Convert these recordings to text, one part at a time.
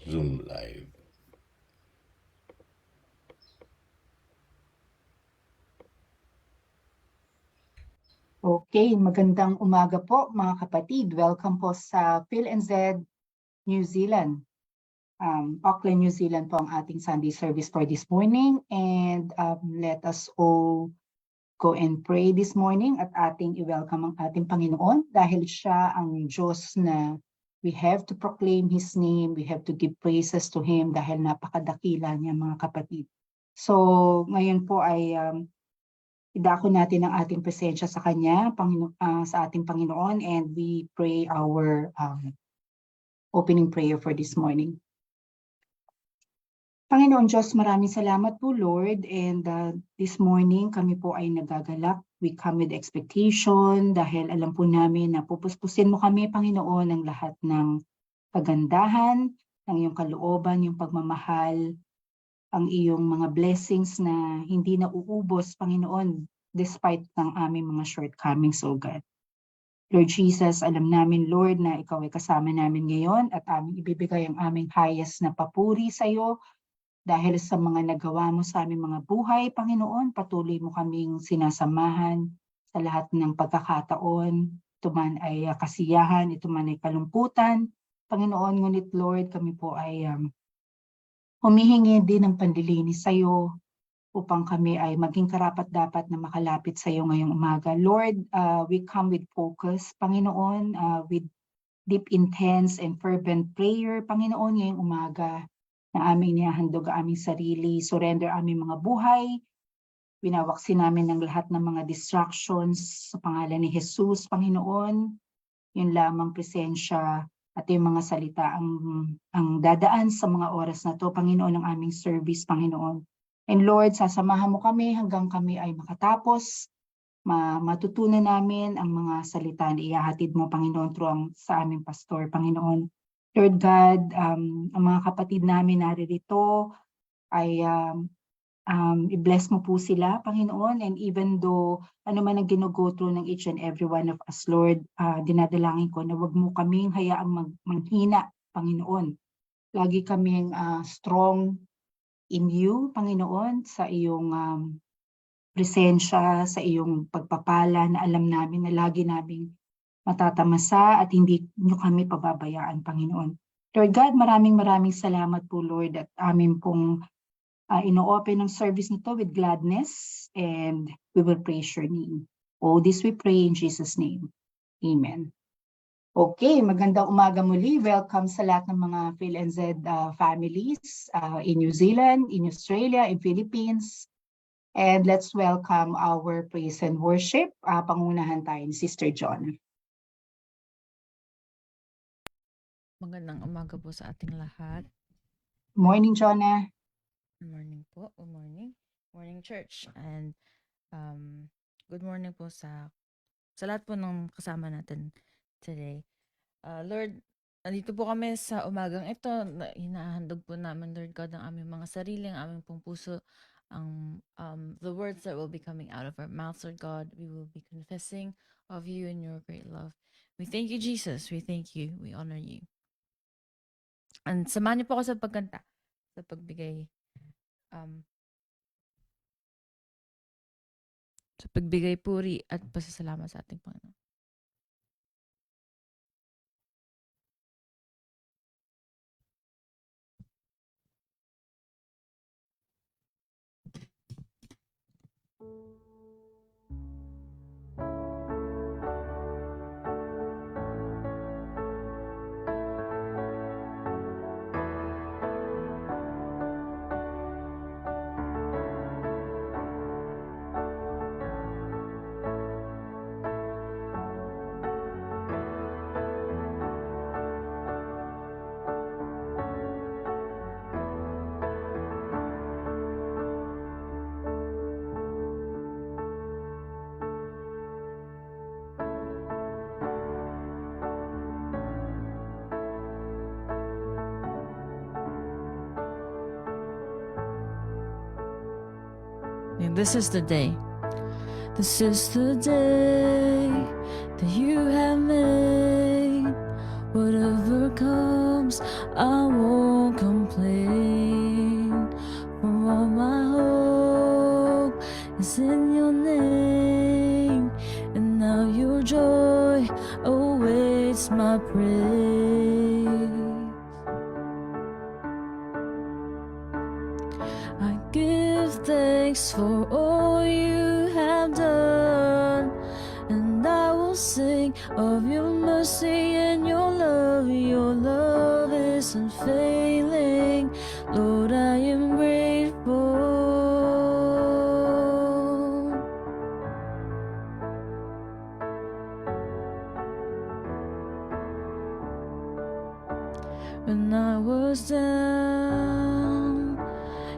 Zoom Live. Okay, magandang umaga po mga kapatid. Welcome po sa Phil and Zed New Zealand. Auckland, New Zealand po ang ating Sunday service for this morning. And let us all go and pray this morning at ating i-welcome ang ating Panginoon dahil siya ang Diyos na we have to proclaim His name, we have to give praises to Him dahil napakadakila niya mga kapatid. So ngayon po ay idako natin ang ating presensya sa Kanya, sa ating Panginoon, and we pray our opening prayer for this morning. Panginoon Diyos, maraming salamat po Lord, and this morning kami po ay nagagalak. We come with expectation dahil alam po namin na pupuspusin mo kami Panginoon ng lahat ng kagandahan, ng iyong kalooban, yung pagmamahal, ang iyong mga blessings na hindi nauubos Panginoon despite ng aming mga shortcomings, O God. Lord Jesus, alam namin, Lord, na Ikaw ay kasama namin ngayon at aming ibibigay ang aming highest na papuri sa iyo dahil sa mga nagawa mo sa aming mga buhay, Panginoon. Patuloy mo kaming sinasamahan sa lahat ng pagkakataon. Ito man ay kasiyahan, ito man ay kalungkutan. Panginoon, ngunit Lord, kami po ay humihingi din ng panlilinis sa iyo upang kami ay maging karapat-dapat na makalapit sa iyo ngayong umaga. Lord, we come with focus, Panginoon, with deep, intense, and fervent prayer, Panginoon, ngayong umaga na aming inihahandog ang aming sarili, surrender aming mga buhay, winawaksin namin ng lahat ng mga distractions sa pangalan ni Jesus, Panginoon, yun lamang presensya at yung mga salita ang dadaan sa mga oras na to, Panginoon, ng aming service, Panginoon. And Lord, sasamahan mo kami hanggang kami ay makatapos, matutunan namin ang mga salita na ihahatid mo, Panginoon, through sa aming pastor, Panginoon. Lord God, ang mga kapatid namin naririto ay i-bless mo po sila, Panginoon, and even though ano man ang ginugo through ng each and every one of us, Lord, dinadalangin ko na wag mo kaming hayaang manghina, Panginoon. Lagi kaming strong in you, Panginoon, sa iyong presensya, sa iyong pagpapala na alam namin na lagi naming matatamasa at hindi nyo kami pababayaan, Panginoon. Lord God, maraming salamat po, Lord, at amin pong ino-open ang service nito with gladness, and we will praise your name. All this we pray in Jesus' name. Amen. Okay, magandang umaga muli. Welcome sa lahat ng mga Phil and Zed families in New Zealand, in Australia, in Philippines. And let's welcome our praise and worship. Pangunahan tayo ni Sister John. Magandang umaga po sa ating lahat. Morning, Jonah. Good morning po. Good morning. Morning, church. And good morning po sa lahat po ng kasama natin today. Lord, nandito po kami sa umagang ito. Hinahandog po namin, Lord God, ang aming mga sarili, ang aming pong puso, ang the words that will be coming out of our mouths, Lord God. We will be confessing of you and your great love. We thank you, Jesus. We thank you. We honor you. And samahan niyo po ako sa pagkanta, sa pagbigay puri at pasasalamat sa ating Panginoon. And this is the day. This is the day that you have made. Whatever comes, I won't complain. For all my hope is in your name, and now your joy awaits my praise. I give thanks for all you have done, and I will sing of your mercy and your love. Your love is unfailing. Lord, I am grateful. When I was down,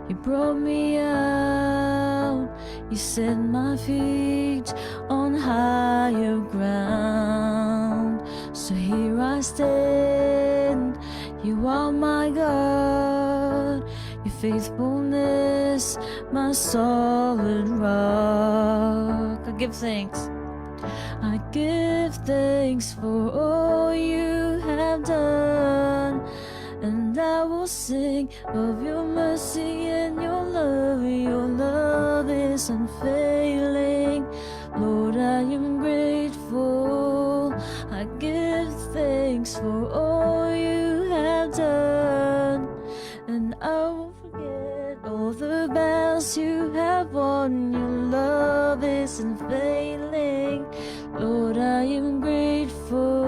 you brought me out. You set my feet on higher ground. So here I stand. You are my God. Your faithfulness, my solid rock. I give thanks. I give thanks for all you have done, and I will sing of your mercy and your love. Your love is unfailing. Lord, I am grateful. I give thanks for all you have done, and I won't forget all the battles you have won. Your love is unfailing. Lord, I am grateful.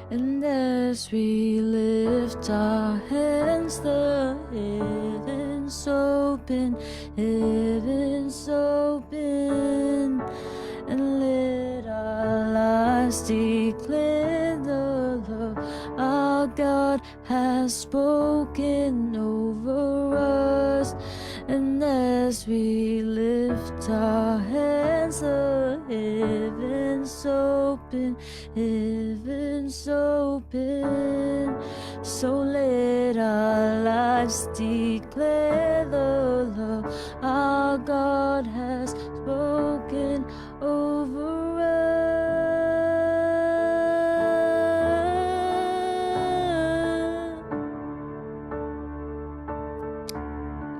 And as we lift our hands, the heavens open, and let our lives declare the love our God has spoken over us. And as we lift our hands, the heavens open, so let our lives declare the love our God has spoken over us.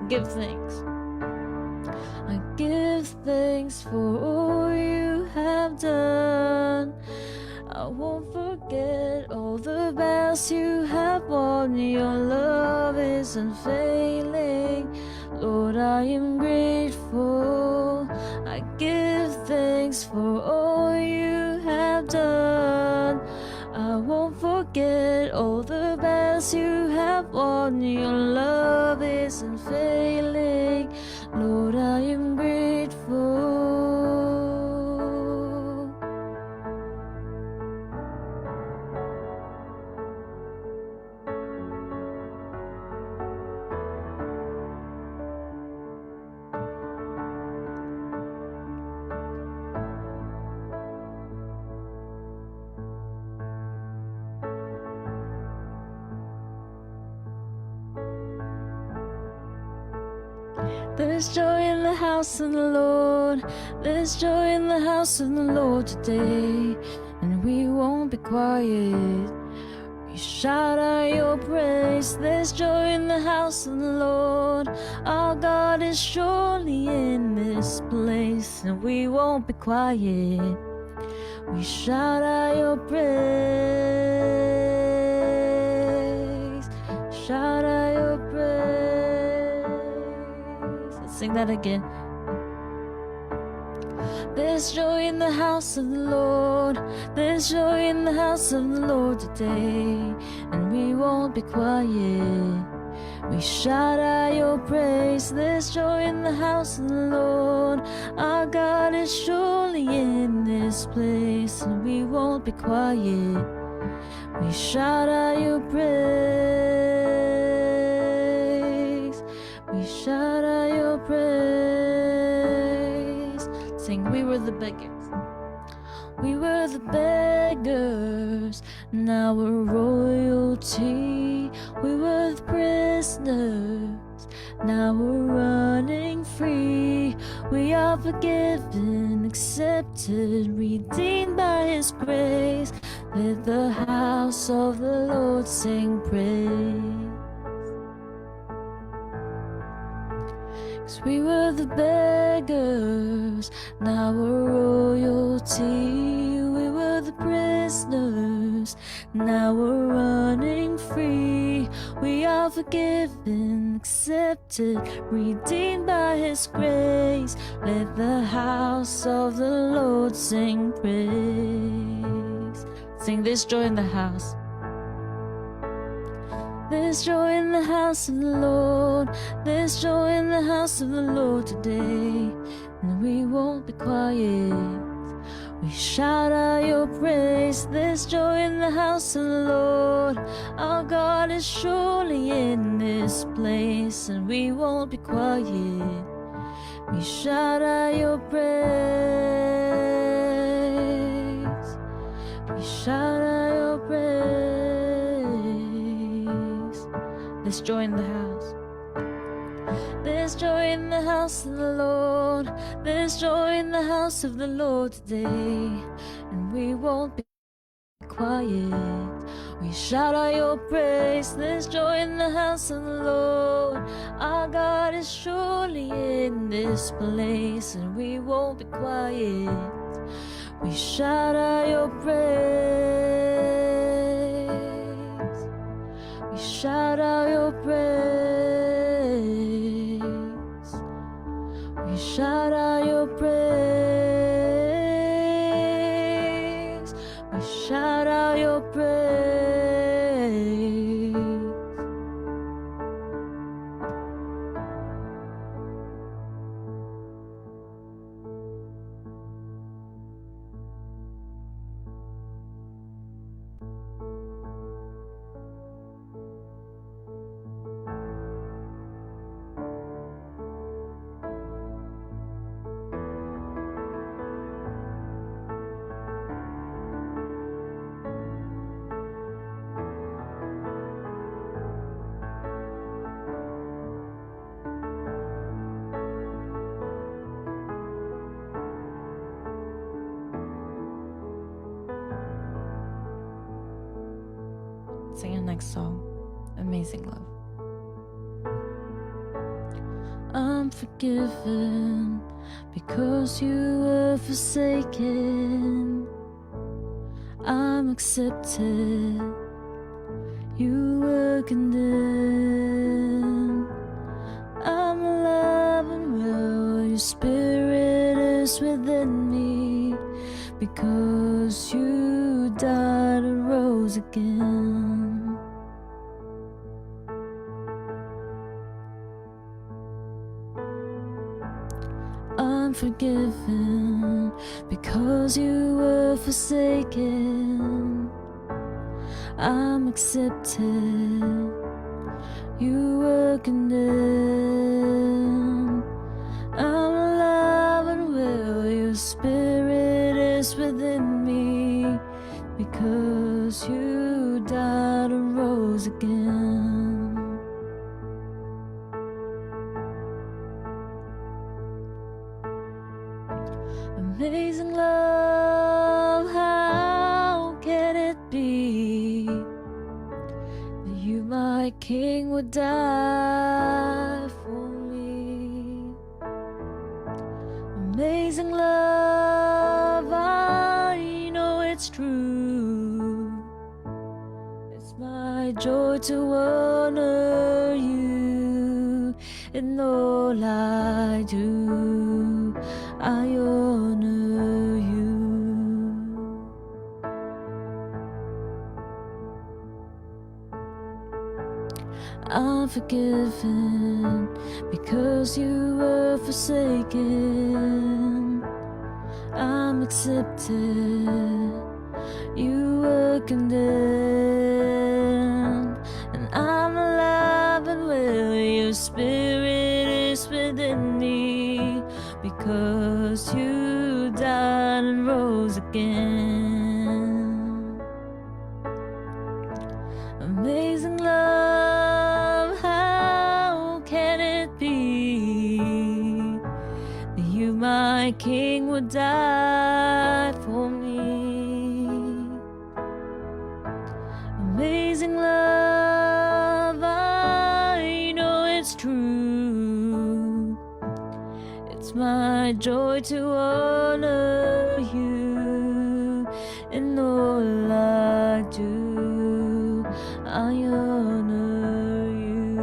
Give thanks. I give thanks for all you have done. I won't forget all the battles you have won. Your love is unfailing. Lord, I am grateful. I give thanks for all you have done. I won't forget all the battles you have won. Your love is unfailing. Lord, I am grateful. There's joy in the house of the Lord. There's joy in the house of the Lord today, and we won't be quiet. We shout out your praise. There's joy in the house of the Lord. Our God is surely in this place, and we won't be quiet. We shout out your praise. Shout out your praise. Let's sing that again. There's joy in the house of the Lord. There's joy in the house of the Lord today, and we won't be quiet. We shout out your praise. There's joy in the house of the Lord. Our God is surely in this place, and we won't be quiet. We shout out your praise. We shout out your praise. were the beggars. We were the beggars, now we're royalty. We were the prisoners, now we're running free. We are forgiven, accepted, redeemed by His grace. Let the house of the Lord sing praise. 'Cause we were the beggars, now we're royalty. We were the prisoners, now we're running free. We are forgiven, accepted, redeemed by His grace. Let the house of the Lord sing praise. Sing this joy in the house. There's joy in the house of the Lord. There's joy in the house of the Lord today. And we won't be quiet. We shout out your praise. There's joy in the house of the Lord. Our God is surely in this place. And we won't be quiet. We shout out your praise. We shout out your praise. There's joy in the house. There's joy in the house of the Lord. There's joy in the house of the Lord today. And we won't be quiet. We shout out your praise. There's joy in the house of the Lord. Our God is surely in this place. And we won't be quiet. We shout out your praise. We shout out your praise. We shout out your praise. We shout out your praise. Sing our next song, Amazing Love. I'm forgiven because you were forsaken. I'm accepted, you were condemned. I'm alive and well, your spirit is within me. Because you died and rose again. I'm forgiven because you were forsaken. I'm accepted, you were condemned. I'm alive and well, your spirit is within me. Because you died and rose again. Amazing love, how can it be that you, my King, would die for me? Amazing love, I know it's true. It's my joy to honor you in all I do. I honor you. I'm forgiven because you were forsaken. I'm accepted, you were condemned. And I'm alive and well, your spirit is within me. Because you died rise again. Amazing love, how can it be that you, my King, would die for me? Amazing love, I know it's true. It's my joy to honor you in all I do. I honor you.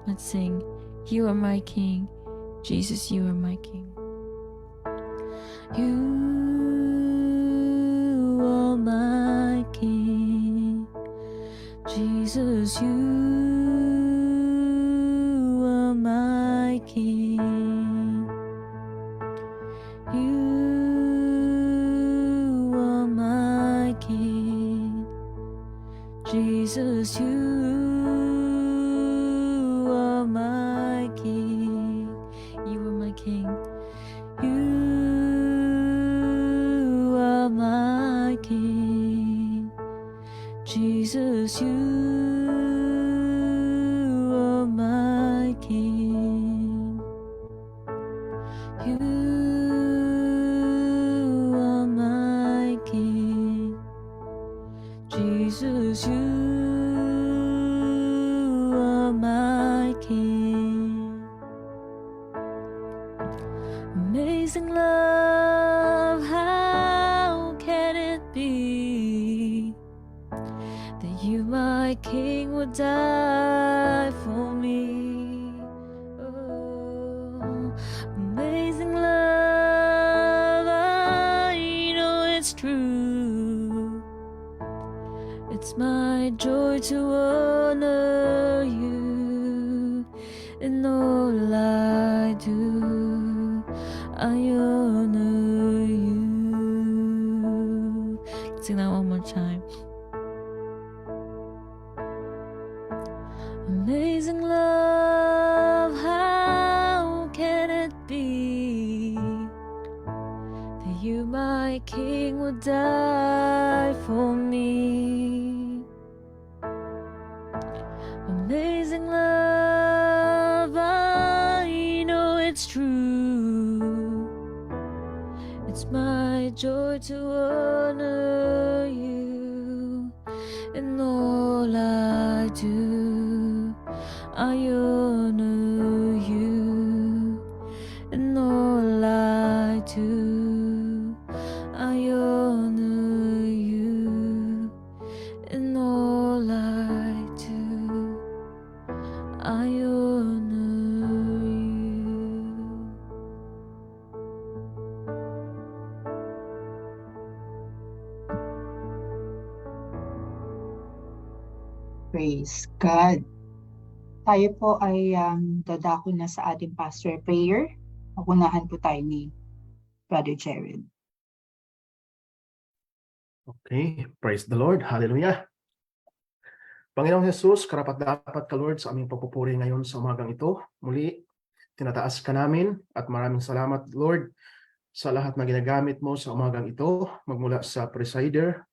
Let's sing. You are my King. Jesus, you are my King. You are my King. Jesus, you are my King. You are my King. Jesus, you are my King. You are my King. You are my King. Jesus, you are my King. You are my King. Jesus, you are my King. Amazing love, how can it be that you, my King, would die for me? Oh, amazing love, I know it's true. It's my joy to honor you in all I do. I honor you. Let's sing that one more time. Amazing love, how can it be that you, my King, would die for me? Amazing love, I know it's true. It's my joy to honor you in all I do. I honor you in all I do. I honor you in all I do. I honor you. Praise God. Tayo po ay dadako na sa ating pastor prayer. Makunahan po tayo ni Brother Jared. Okay, praise the Lord. Hallelujah. Panginoong Jesus, karapat-dapat ka Lord sa aming pagpupuri ngayon sa umagang ito. Muli, tinataas ka namin at maraming salamat Lord sa lahat na ginagamit mo sa umagang ito, magmula sa presider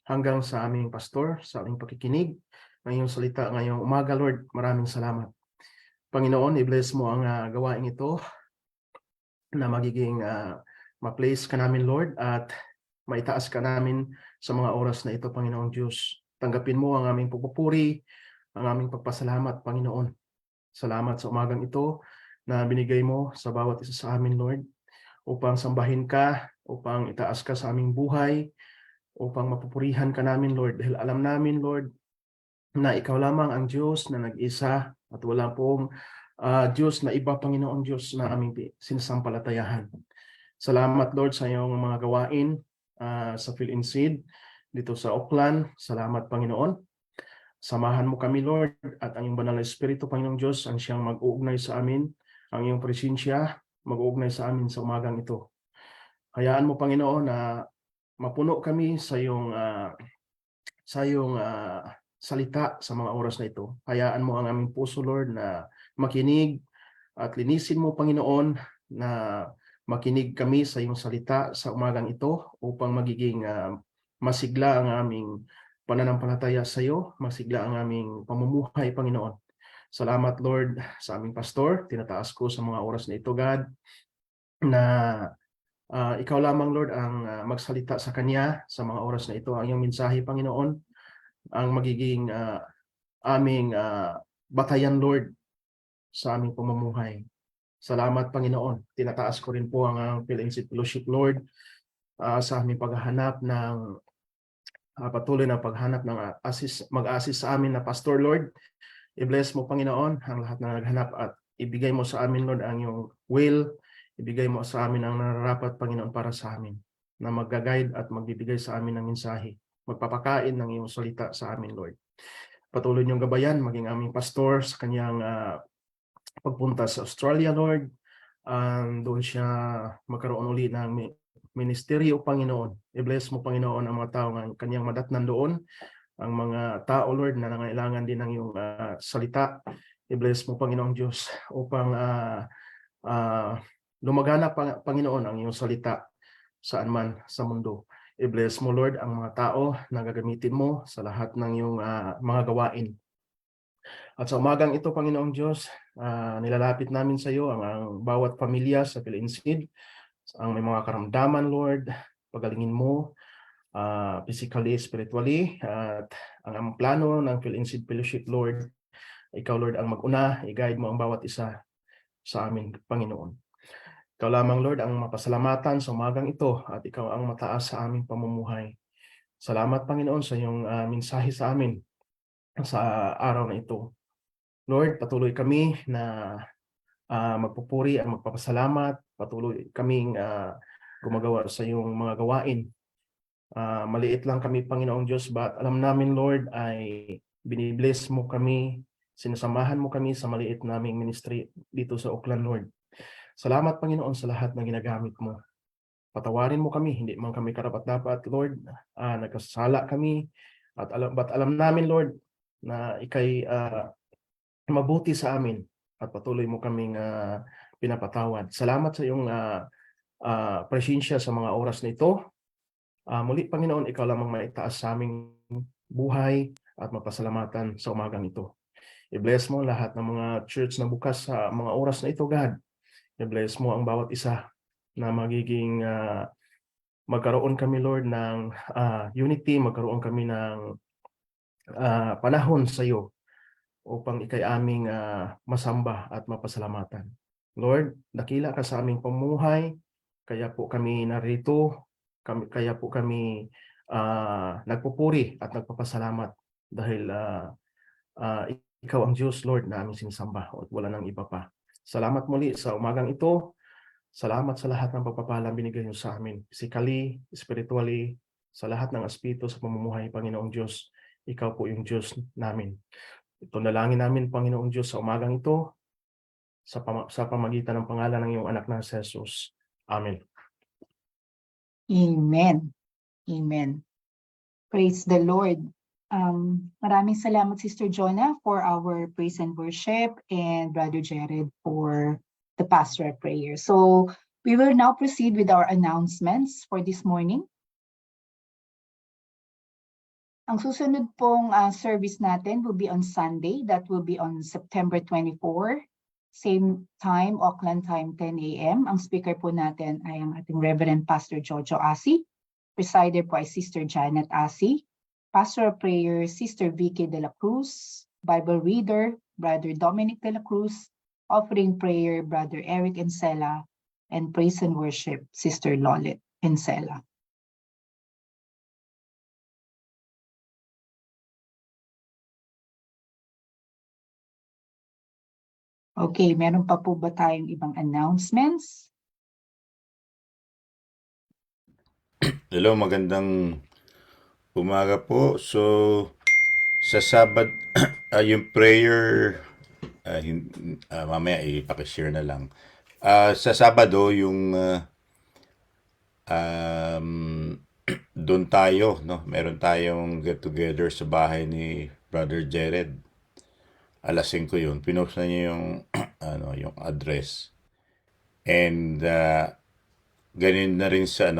hanggang sa aming pastor, sa aming pakikinig ngayong salita ngayong umaga Lord. Maraming salamat. Panginoon, i-bless mo ang gawain ito na magiging ma-place ka namin Lord at maitaas ka namin sa mga oras na ito, Panginoong Diyos. Tanggapin mo ang aming pagpupuri, ang aming pagpasalamat, Panginoon. Salamat sa umagang ito na binigay mo sa bawat isa sa amin, Lord, upang sambahin ka, upang itaas ka sa aming buhay, upang mapupurihan ka namin, Lord. Dahil alam namin, Lord, na ikaw lamang ang Diyos na nag-isa at wala pong Diyos na iba, Panginoong Diyos na aming sinasampalatayahan. Salamat, Lord, sa iyong mga gawain sa Fill in Seed dito sa Auckland. Salamat, Panginoon. Samahan mo kami, Lord, at ang iyong banal na Espiritu, Panginoong Diyos, ang siyang mag-uugnay sa amin, ang iyong presensya, mag-uugnay sa amin sa umagang ito. Hayaan mo, Panginoon, na mapuno kami sa iyong salita sa mga oras na ito. Hayaan mo ang aming puso, Lord, na makinig at linisin mo, Panginoon, na makinig kami sa iyong salita sa umagang ito upang magiging masigla ang aming pananampalataya sa iyo, masigla ang aming pamumuhay, Panginoon. Salamat, Lord, sa aming pastor. Tinataas ko sa mga oras na ito, God, na ikaw lamang, Lord, ang magsalita sa kanya sa mga oras na ito. Ang iyong mensahe, Panginoon, ang magiging aming batayan, Lord, sa aming pamumuhay. Salamat, Panginoon. Tinataas ko rin po ang PhilMC Fellowship, Lord, sa aming paghahanap ng patuloy na paghanap ng mag-assist sa amin na pastor, Lord. I-bless mo, Panginoon, ang lahat na naghanap at ibigay mo sa amin, Lord, ang iyong will. Ibigay mo sa amin ang nararapat, Panginoon, para sa amin, na mag-guide at magbibigay sa amin ng mensahe, magpapakain ng iyong salita sa amin, Lord. Patuloy niyong gabayan, maging aming pastor sa kanyang pagpunta sa Australia, Lord. Doon siya magkaroon uli ng ministeryo, Panginoon. I-bless mo, Panginoon, ang mga tao ng kanyang madatnan doon, ang mga tao, Lord, na nangailangan din ng iyong salita. I-bless mo, Panginoong Diyos, upang lumagana, Panginoon, ang iyong salita saan man sa mundo. I-bless mo, Lord, ang mga tao na gagamitin mo sa lahat ng iyong mga gawain. At sa umagang ito, Panginoong Diyos, nilalapit namin sa iyo ang bawat pamilya sa PhilInSeed, ang may mga karamdaman, Lord, pagalingin mo, physically, spiritually, at ang plano ng PhilInSeed Fellowship, Lord, ikaw, Lord, ang mag-una, i-guide mo ang bawat isa sa amin, Panginoon. Ikaw lamang, Lord, ang mapasalamatan sa umagang ito at ikaw ang mataas sa aming pamumuhay. Salamat, Panginoon, sa iyong mensahe sa amin sa araw na ito. Lord, patuloy kami na magpupuri at magpapasalamat. Patuloy kaming gumagawa sa iyong mga gawain. Maliit lang kami, Panginoong Diyos, but alam namin, Lord, ay binibless mo kami, sinasamahan mo kami sa maliit naming ministry dito sa Auckland, Lord. Salamat, Panginoon, sa lahat na ginagamit mo. Patawarin mo kami, hindi man kami karapat-dapat, Lord. Nagkasala kami, at alam namin, Lord, na ikay mabuti sa amin at patuloy mo kaming pinapatawad. Salamat sa iyong presensya sa mga oras na ito. Muli, Panginoon, ikaw lamang maitaas sa aming buhay at mapasalamatan sa umagang ito. I-bless mo lahat ng mga church na bukas sa mga oras na ito, God. I-bless mo ang bawat isa na magiging magkaroon kami, Lord, ng unity, magkaroon kami ng panahon sa iyo upang ikay aming masamba at mapasalamatan. Lord, dakila ka sa aming pamumuhay, kaya po kami narito, kaya po kami nagpupuri at nagpapasalamat dahil ikaw ang Diyos, Lord, na aming sinisamba at wala nang iba pa. Salamat muli sa umagang ito. Salamat sa lahat ng pagpapalang binigay niyo sa amin, physically, spiritually, sa lahat ng aspeto sa pamumuhay, Panginoong Diyos. Ikaw po yung Diyos namin. Ito nalangin namin, Panginoong Diyos, sa umagang ito, sa pamagitan ng pangalan ng iyong anak na si Jesus. Amen. Amen. Amen. Praise the Lord. Maraming salamat, Sister Jonah, for our praise and worship, and Brother Jared for the pastoral prayer. So we will now proceed with our announcements for this morning. Ang susunod pong service natin will be on Sunday. That will be on September 24. Same time, Auckland time, 10 a.m. Ang speaker po natin ay ang ating Reverend Pastor Jojo Asi. Presider po ay Sister Janet Asi. Pastoral prayer, Sister Vicky de la Cruz. Bible reader, Brother Dominic de la Cruz. Offering prayer, Brother Eric Encela. And praise and worship, Sister Lolet Encela. Okay, meron pa po ba tayong ibang announcements? Hello, magandang umaga po. So, sa Sabad, yung prayer, mamaya ipakishare na lang. Sa Sabado, yung doon tayo, no? Meron tayong get together sa bahay ni Brother Jared. Alas 5 yun. Pinost na niya yung, yung address. And ganun na rin sa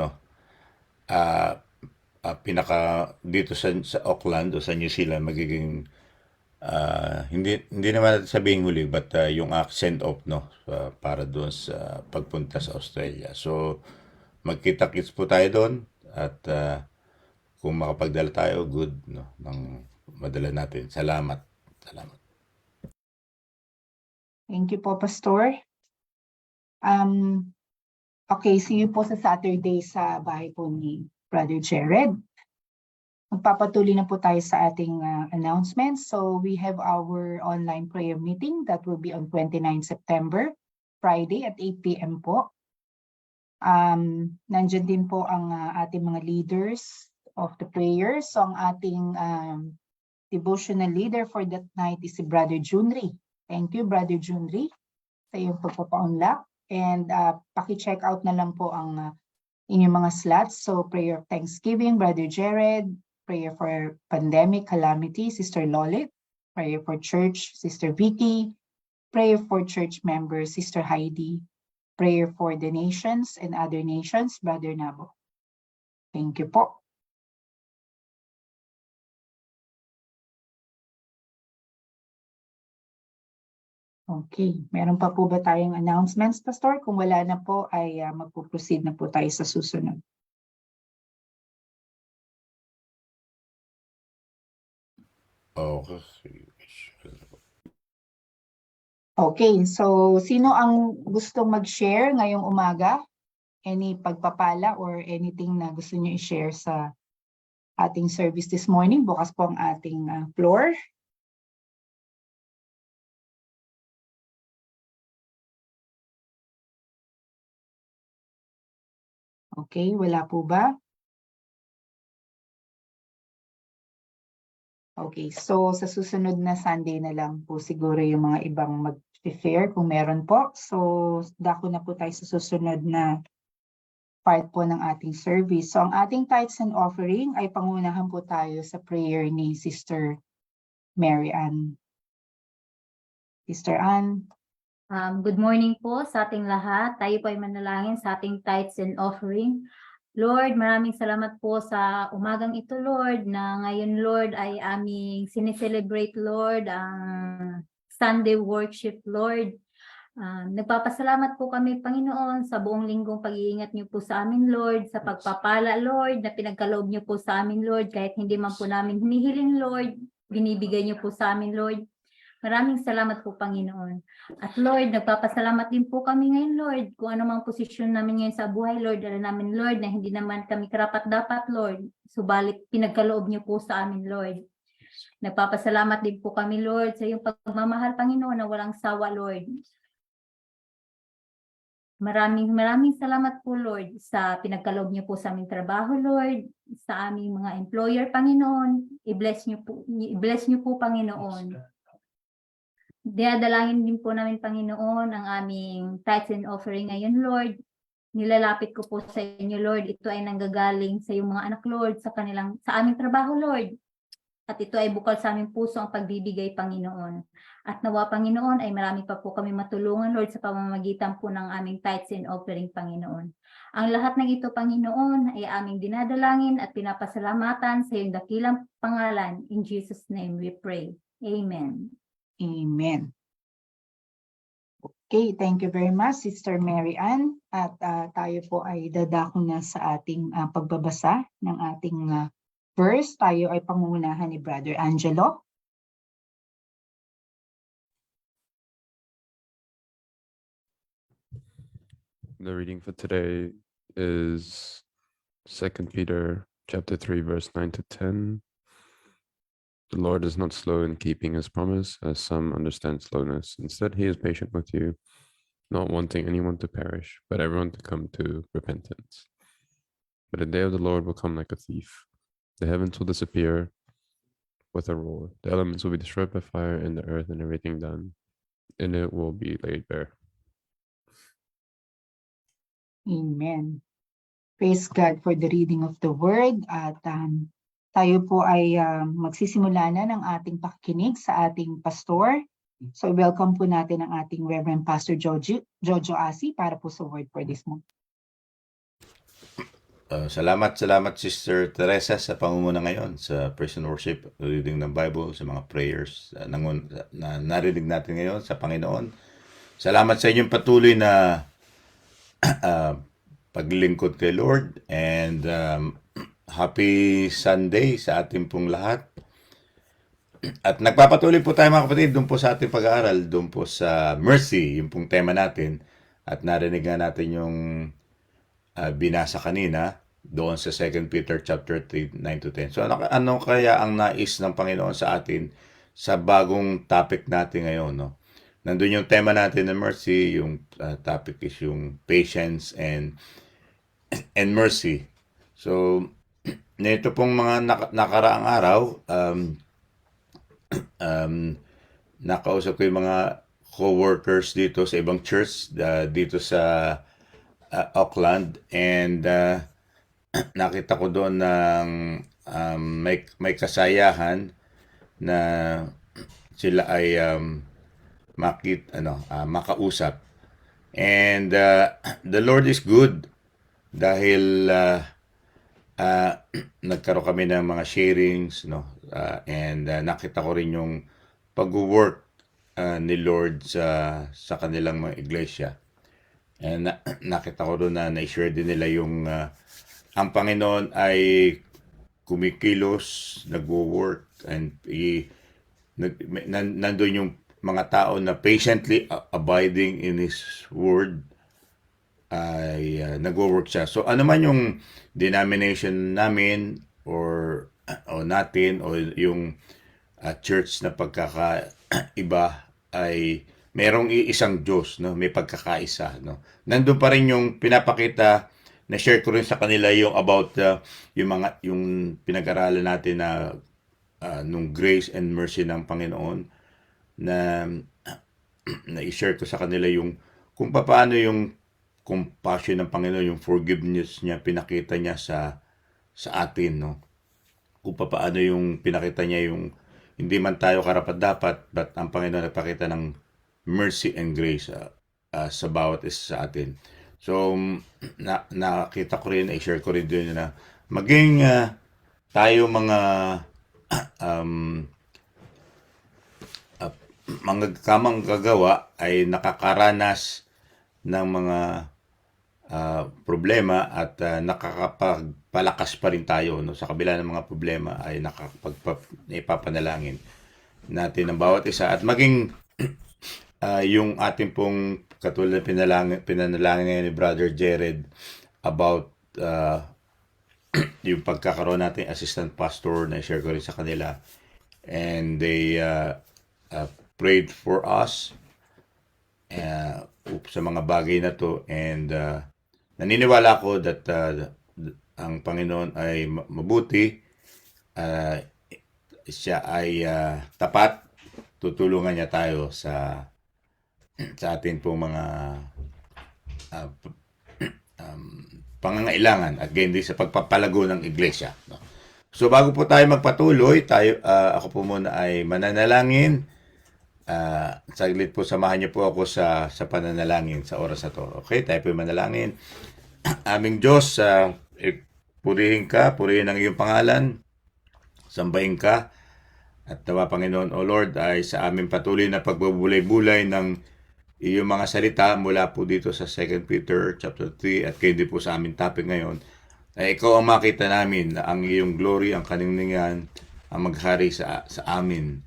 pinaka dito sa Auckland o sa New Zealand magiging hindi naman natin sabihin huli but yung accent off para doon sa pagpunta sa Australia. So magkita-kits po tayo doon at kung makapagdala tayo good ng madala natin. Salamat. Thank you po, Pastor. Okay, see you po sa Saturday sa bahay po ni Brother Jared. Magpapatuloy na po tayo sa ating announcements. So we have our online prayer meeting that will be on 29 September, Friday at 8 p.m. po. Nandyan din po ang ating mga leaders of the prayers. So ang ating devotional leader for that night is si Brother Junri. Thank you, Brother Junri, sa iyong pagpapa-unlock. And paki-check out na lang po ang inyong mga slots. So prayer of Thanksgiving, Brother Jared. Prayer for pandemic calamity, Sister Lolit. Prayer for church, Sister Vicky. Prayer for church members, Sister Heidi. Prayer for the nations and other nations, Brother Nabo. Thank you po. Okay, meron pa po ba tayong announcements, Pastor? Kung wala na po, ay magpo-proceed na po tayo sa susunod. Okay, so sino ang gustong mag-share ngayong umaga? Any pagpapala or anything na gusto niyo i-share sa ating service this morning? Bukas po ang ating floor. Okay, wala po ba? Okay, so sa susunod na Sunday na lang po siguro yung mga ibang mag-share kung meron po. So dako na po tayo sa susunod na part po ng ating service. So ang ating tithes and offering ay pangunahan po tayo sa prayer ni Sister Mary Ann. Sister Ann. Good morning po sa ating lahat. Tayo po ay manalangin sa ating tithes and offering. Lord, maraming salamat po sa umagang ito, Lord, na ngayon, Lord, ay aming sineselebrate, Lord, ang Sunday worship, Lord. Nagpapasalamat po kami, Panginoon, sa buong linggong pag-iingat niyo po sa amin, Lord, sa pagpapala, Lord, na pinagkaloob niyo po sa amin, Lord, kahit hindi man po namin hinihiling, Lord, binibigay niyo po sa amin, Lord. Maraming salamat po, Panginoon. At Lord, nagpapasalamat din po kami ngayon, Lord, kung ano mang posisyon namin ngayon sa buhay, Lord, alam namin, Lord, na hindi naman kami karapat-dapat, Lord, subalit pinagkaloob niyo po sa amin, Lord. Nagpapasalamat din po kami, Lord, sa iyong pagmamahal, Panginoon, na walang sawa, Lord. Maraming salamat po, Lord, sa pinagkaloob niyo po sa aming trabaho, Lord, sa aming mga employer, Panginoon. I-bless niyo po, Panginoon. Dinadalangin din po namin, Panginoon, ang aming tithes and offering ngayon, Lord. Nilalapit ko po sa inyo, Lord. Ito ay nanggagaling sa iyong mga anak, Lord, sa aming trabaho, Lord. At ito ay bukal sa aming puso ang pagbibigay, Panginoon. At nawa, Panginoon, ay marami pa po kami matulungan, Lord, sa pamamagitan po ng aming tithes and offering, Panginoon. Ang lahat ng ito, Panginoon, ay aming dinadalangin at pinapasalamatan sa iyong dakilang pangalan. In Jesus' name we pray. Amen. Amen. Okay, thank you very much, Sister Mary Ann. At tayo po ay dadako na sa ating pagbabasa ng ating verse. Tayo ay pangunahan ni Brother Angelo. The reading for today is 2 Peter chapter 3, verse 9 to 10. The Lord is not slow in keeping his promise, as some understand slowness. Instead, he is patient with you, not wanting anyone to perish, but everyone to come to repentance. But the day of the Lord will come like a thief. The heavens will disappear with a roar. The elements will be destroyed by fire, and the earth and everything done in it will be laid bare. Amen. Praise God for the reading of the word. At tayo po ay magsisimula na ng ating pakikinig sa ating pastor. So welcome po natin ang ating Reverend Pastor Jojo Asi para po sa word for this month. Salamat Sister Teresa sa pangunguna ngayon sa praise and worship, reading ng Bible, sa mga prayers na narinig natin ngayon sa Panginoon. Salamat sa inyong patuloy na paglingkod kay Lord, and happy Sunday sa ating pong lahat. At nagpapatuloy po tayo mga kapatid doon po sa ating pag-aaral, doon po sa mercy, yung pong tema natin. At narinig nga natin yung binasa kanina doon sa 2 Peter chapter 3, 9-10. So ano kaya ang nais ng Panginoon sa atin sa bagong topic natin ngayon, no? Nandun yung tema natin ng mercy, yung topic is yung patience and mercy. So nito pong mga nakaraang araw, nakausap ko yung mga co-workers dito sa ibang church dito sa Auckland, and nakita ko doon ng may kasayahan na sila ay makausap, and the Lord is good dahil nagkaroon kami ng mga sharings, no, and nakita ko rin yung pag-work ni Lord sa kanilang mga iglesia. And nakita ko doon na na-share din nila yung ang Panginoon ay kumikilos, nagwo-work, and nandun yung mga tao na patiently abiding in His Word ay nagwo-work siya. So ano man yung denomination namin or natin o yung church na pagkakaiba, ay merong isang Diyos, no? May pagkakaisa, no? Nandun pa rin yung pinapakita, na share ko rin sa kanila yung about yung pinag-aralan natin na nung grace and mercy ng Panginoon, na i-share ko sa kanila yung kung paano yung compassion ng Panginoon, yung forgiveness niya, pinakita niya sa atin, no? Kung paano yung pinakita niya yung hindi man tayo karapat-dapat, but ang Panginoon nagpakita ng mercy and grace sa bawat isa sa atin. So, nakita ko rin, i-share ko rin din na maging tayo mga kamang gagawa ay nakakaranas ng mga problema at nakakapagpalakas pa rin tayo, no? Sa kabila ng mga problema ay ipapanalangin natin ang bawat isa, at maging yung ating pong katulad na pinanalangin ngayon ni Brother Jared about yung pagkakaroon natin assistant pastor, na share ko rin sa kanila, and they prayed for us sa mga bagay na to, and naniniwala ko that ang Panginoon ay mabuti, siya ay tapat, tutulungan niya tayo sa atin pong mga pangangailangan, at gayon din sa pagpapalago ng iglesia, no? So bago po tayo magpatuloy, ako po muna ay mananalangin. Saglit po, samahan niyo po ako sa pananalangin sa oras na to. Okay, tayo po manalangin. Aming Diyos, purihin ka, purihin ang iyong pangalan, sambahin ka, at nawa Panginoon, O Lord, ay sa aming patuloy na pagbubulay-bulay ng iyong mga salita mula po dito sa 2 Peter chapter 3, at kayo din po sa aming topic ngayon, ay ikaw ang makita namin na ang iyong glory, ang kaningingan, ang maghari sa amin.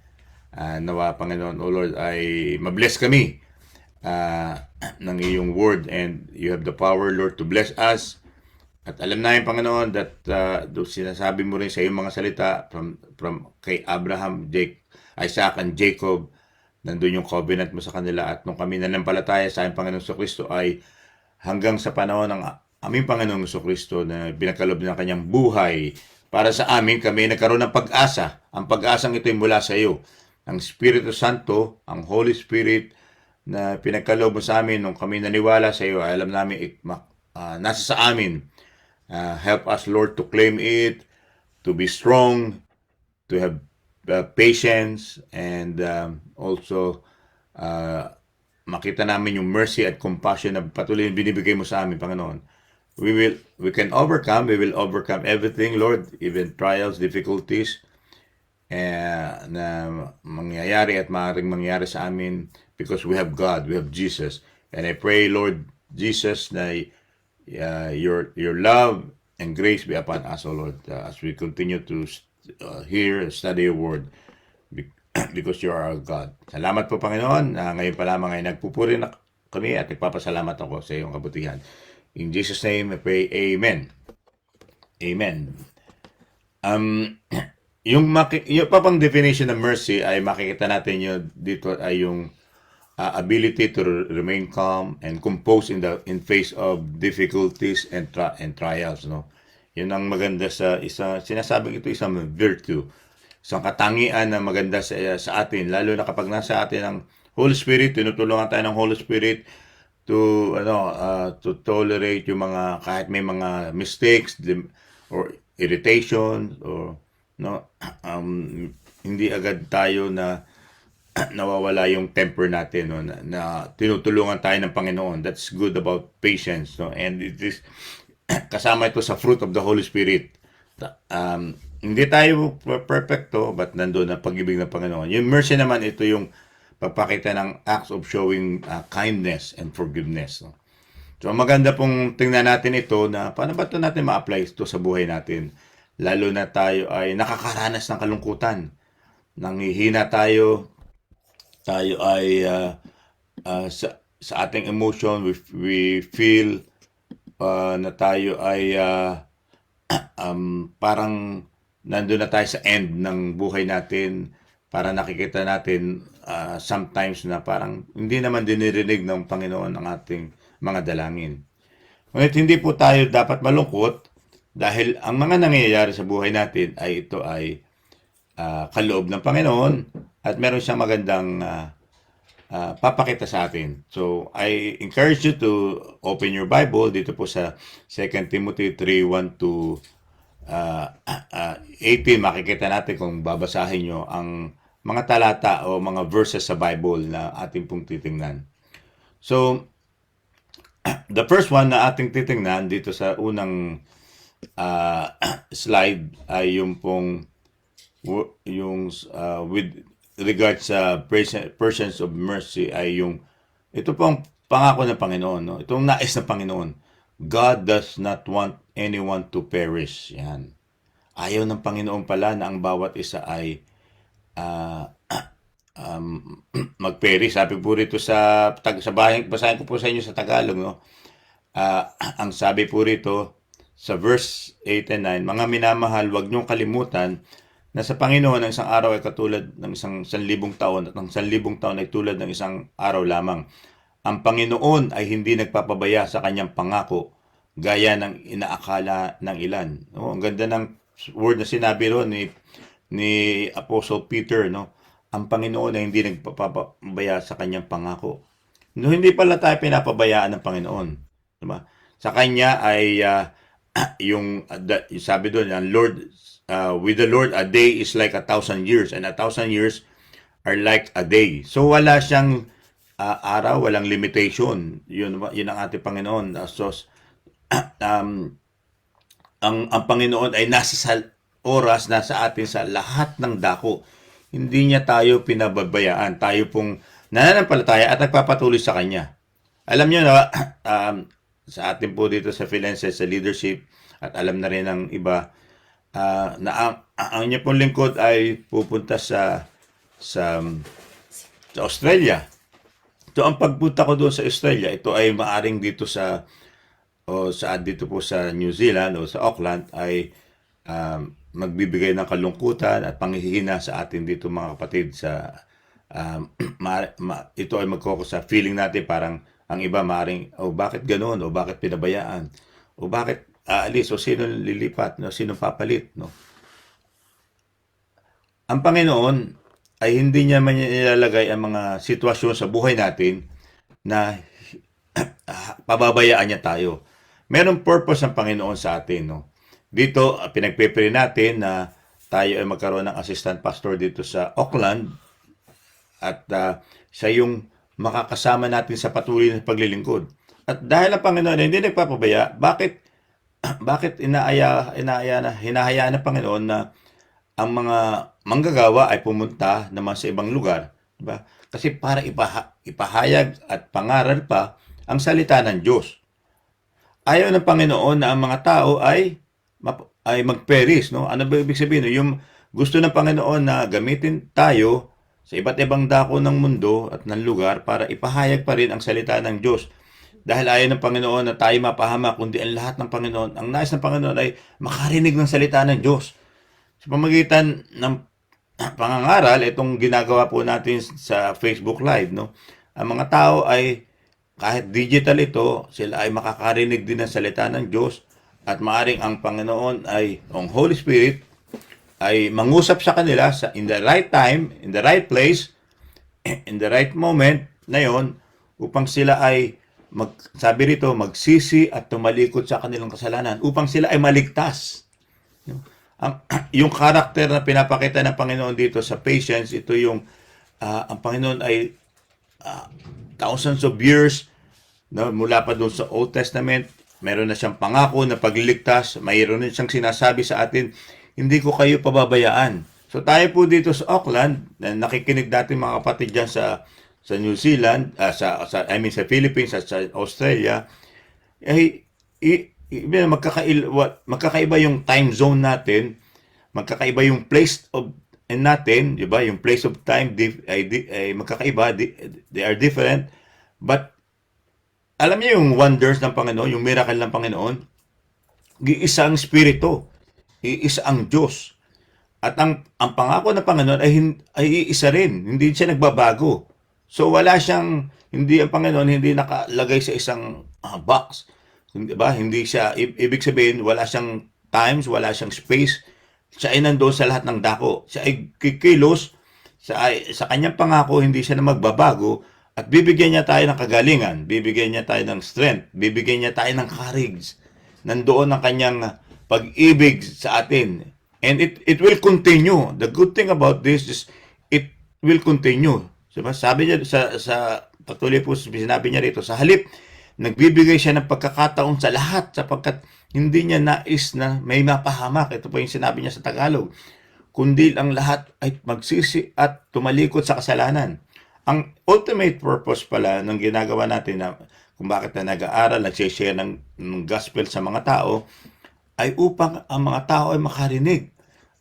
Nawa Panginoon, O Lord, ay mabless kami ng iyong word, and you have the power, Lord, to bless us. At alam namin, Panginoon, that sinasabi mo rin sa iyong mga salita from kay Abraham, Isaac, and Jacob, nandun yung covenant mo sa kanila, at nung kami nanampalataya sa aming Panginoong Jesucristo ay hanggang sa panahon ng aming Panginoong Jesucristo na binakalob ng kanyang buhay para sa amin, kami nagkaroon ng pag-asa. Ang pag-asang ito ay mula sa iyo. Ang Espiritu Santo, ang Holy Spirit na pinagkaloob mo sa amin nung kami naniwala sa iyo, ay alam namin nasa sa amin. Help us, Lord, to claim it, to be strong, to have patience, and also makita namin yung mercy at compassion na patuloy na binibigay mo sa amin, Panginoon. We will overcome everything, Lord, even trials, difficulties, na mangyayari at maaaring mangyari sa amin because we have God, we have Jesus. And I pray, Lord Jesus, na your love and grace be upon us, O Lord, as we continue to hear and study your word because you are our God. Salamat po, Panginoon, na ngayon pa lamang ay nagpupuri na kami at nagpapasalamat ako sa iyong kabutihan. In Jesus' name, I pray, Amen. Amen. Yung papang definition ng mercy ay makikita natin yun dito ay yung ability to remain calm and composed in face of difficulties and trials, no. Yun ang maganda sa sinasabing ito isang virtue, isang katangian na maganda sa atin, lalo na kapag nasa atin ang Holy Spirit, tinutulungan tayo ng Holy Spirit to tolerate yung mga kahit may mga mistakes or irritation or hindi agad tayo na nawawala yung temper natin, no, na tinutulungan tayo ng Panginoon. That's good about patience, no, and it is kasama ito sa fruit of the Holy Spirit. Hindi tayo perfecto, but nandoon ang pag-ibig ng Panginoon. Yung mercy naman, ito yung pagpakita ng acts of showing kindness and forgiveness, no? So maganda pong tingnan natin ito na paano ba ito natin ma-apply ito sa buhay natin, lalo na tayo ay nakakaranas ng kalungkutan, nanghihina tayo ay sa ating emotion, we feel na tayo ay parang nandun na tayo sa end ng buhay natin, para nakikita natin sometimes na parang hindi naman dinirinig ng Panginoon ang ating mga dalangin. Ngunit hindi po tayo dapat malungkot dahil ang mga nangyayari sa buhay natin ay ito ay kaloob ng Panginoon at meron siyang magandang papakita sa atin. So, I encourage you to open your Bible dito po sa 2 Timothy 3:1 to 18. Makikita natin kung babasahin nyo ang mga talata o mga verses sa Bible na ating pong titingnan. So, the first one na ating titingnan dito sa unang slide ay yung pong with regard sa persons of mercy ay yung ito pong pangako ng Panginoon, no? Itong nais ng Panginoon. God does not want anyone to perish. Yan. Ayaw ng Panginoon pala na ang bawat isa ay mag-perish. Sabi po rito sa basahin ko po sa inyo sa Tagalog, no? Ang sabi po rito sa verse 8 and 9, mga minamahal, huwag niyong kalimutan na sa Panginoon ang isang araw ay katulad ng isang 1,000 taon at ang 1,000 taon ay tulad ng isang araw lamang. Ang Panginoon ay hindi nagpapabaya sa kanyang pangako gaya ng inaakala ng ilan. No? Ang ganda ng word na sinabi ron ni Apostle Peter, no? Ang Panginoon ay hindi nagpapabaya sa kanyang pangako. No, hindi pala tayo pinapabayaan ng Panginoon. Diba? Sa kanya ay sabi doon, Lord, with the Lord, a day is like 1,000 years, and 1,000 years are like a day. So wala siyang araw, walang limitation. Yun ang ating Panginoon. Ang Panginoon ay nasa oras, nasa atin sa lahat ng dako. Hindi niya tayo pinababayaan. Tayo pong nananampalataya at nagpapatuloy sa Kanya. Alam niyo na, sa atin po dito sa Philenses, sa leadership, at alam na rin ng iba, na ang inyo pong lingkod ay pupunta sa Australia. So ang pagpunta ko doon sa Australia, ito ay maaring dito dito po sa New Zealand o sa Auckland ay magbibigay ng kalungkutan at panghihina sa atin dito, mga kapatid, sa ito ay magkoko sa feeling natin, parang ang iba maaring bakit ganoon, o bakit pinabayaan, o bakit aalis, o sino lilipat, no? Sino papalit, no? Ang Panginoon ay hindi niya man nilalagay ang mga sitwasyon sa buhay natin na pababayaan niya tayo. Merong purpose ang Panginoon sa atin, no? dito, pinagpipili natin na tayo ay magkaroon ng assistant pastor dito sa Auckland at siya yung makakasama natin sa patuloy na paglilingkod. At dahil ang Panginoon ay hindi nagpapabaya, bakit hinahayaan ng Panginoon na ang mga manggagawa ay pumunta naman sa ibang lugar, diba? Kasi para ipahayag at pangaral pa ang salita ng Diyos. Ayaw ng Panginoon na ang mga tao ay magperis, no? Ano ba ibig sabihin? Yung gusto ng Panginoon na gamitin tayo sa iba't ibang dako ng mundo at ng lugar para ipahayag pa rin ang salita ng Diyos. Dahil ayaw ng Panginoon na tayo mapahamak, kundi ang lahat ng Panginoon, ang nais ng Panginoon ay makarinig ng salita ng Diyos. Sa pamagitan ng pangangaral, itong ginagawa po natin sa Facebook Live, no? Ang mga tao ay, kahit digital ito, sila ay makakarinig din ng salita ng Diyos at maaring ang Panginoon ay, ang Holy Spirit, ay mangusap sa kanila in the right time, in the right place, in the right moment na yon, upang sila ay sabi rito, magsisi at tumalikod sa kanilang kasalanan upang sila ay maligtas. Yung karakter na pinapakita ng Panginoon dito sa patience, ito yung ang Panginoon ay thousands of years, no, mula pa doon sa Old Testament, meron na siyang pangako na pagliligtas, mayroon din siyang sinasabi sa atin, hindi ko kayo pababayaan. So tayo po dito sa Auckland, nakikinig natin mga kapatid dyan sa New Zealand, sa Philippines at sa Australia, ay magkakaiba yung time zone natin, magkakaiba yung place of natin, di ba? Yung place of time ay magkakaiba, they are different, but alam niyo yung wonders ng Panginoon, yung miracle ng Panginoon, iisang spirito, iisang Diyos. At ang pangako ng Panginoon ay iisa rin, hindi siya nagbabago. So wala siyang, hindi ang Panginoon hindi nakalagay sa isang box. Diba? Hindi siya, ibig sabihin, wala siyang times, wala siyang space. Siya ay nandoon sa lahat ng dako. Siya ay kikilos, sa kanyang pangako, hindi siya na magbabago. At bibigyan niya tayo ng kagalingan, bibigyan niya tayo ng strength, bibigyan niya tayo ng courage. Nandoon ang kanyang pag-ibig sa atin. And it will continue. The good thing about this is, it will continue. Diba? Sabi niya sa patuloy po sinabi niya rito, sa halip nagbibigay siya ng pagkakataon sa lahat sapagkat hindi niya nais na may mapahamak. Ito po yung sinabi niya sa Tagalog. Kundi ang lahat ay magsisi at tumalikod sa kasalanan. Ang ultimate purpose pala ng ginagawa natin na kung bakit na nag-aaral, nag-share ng gospel sa mga tao ay upang ang mga tao ay makarinig.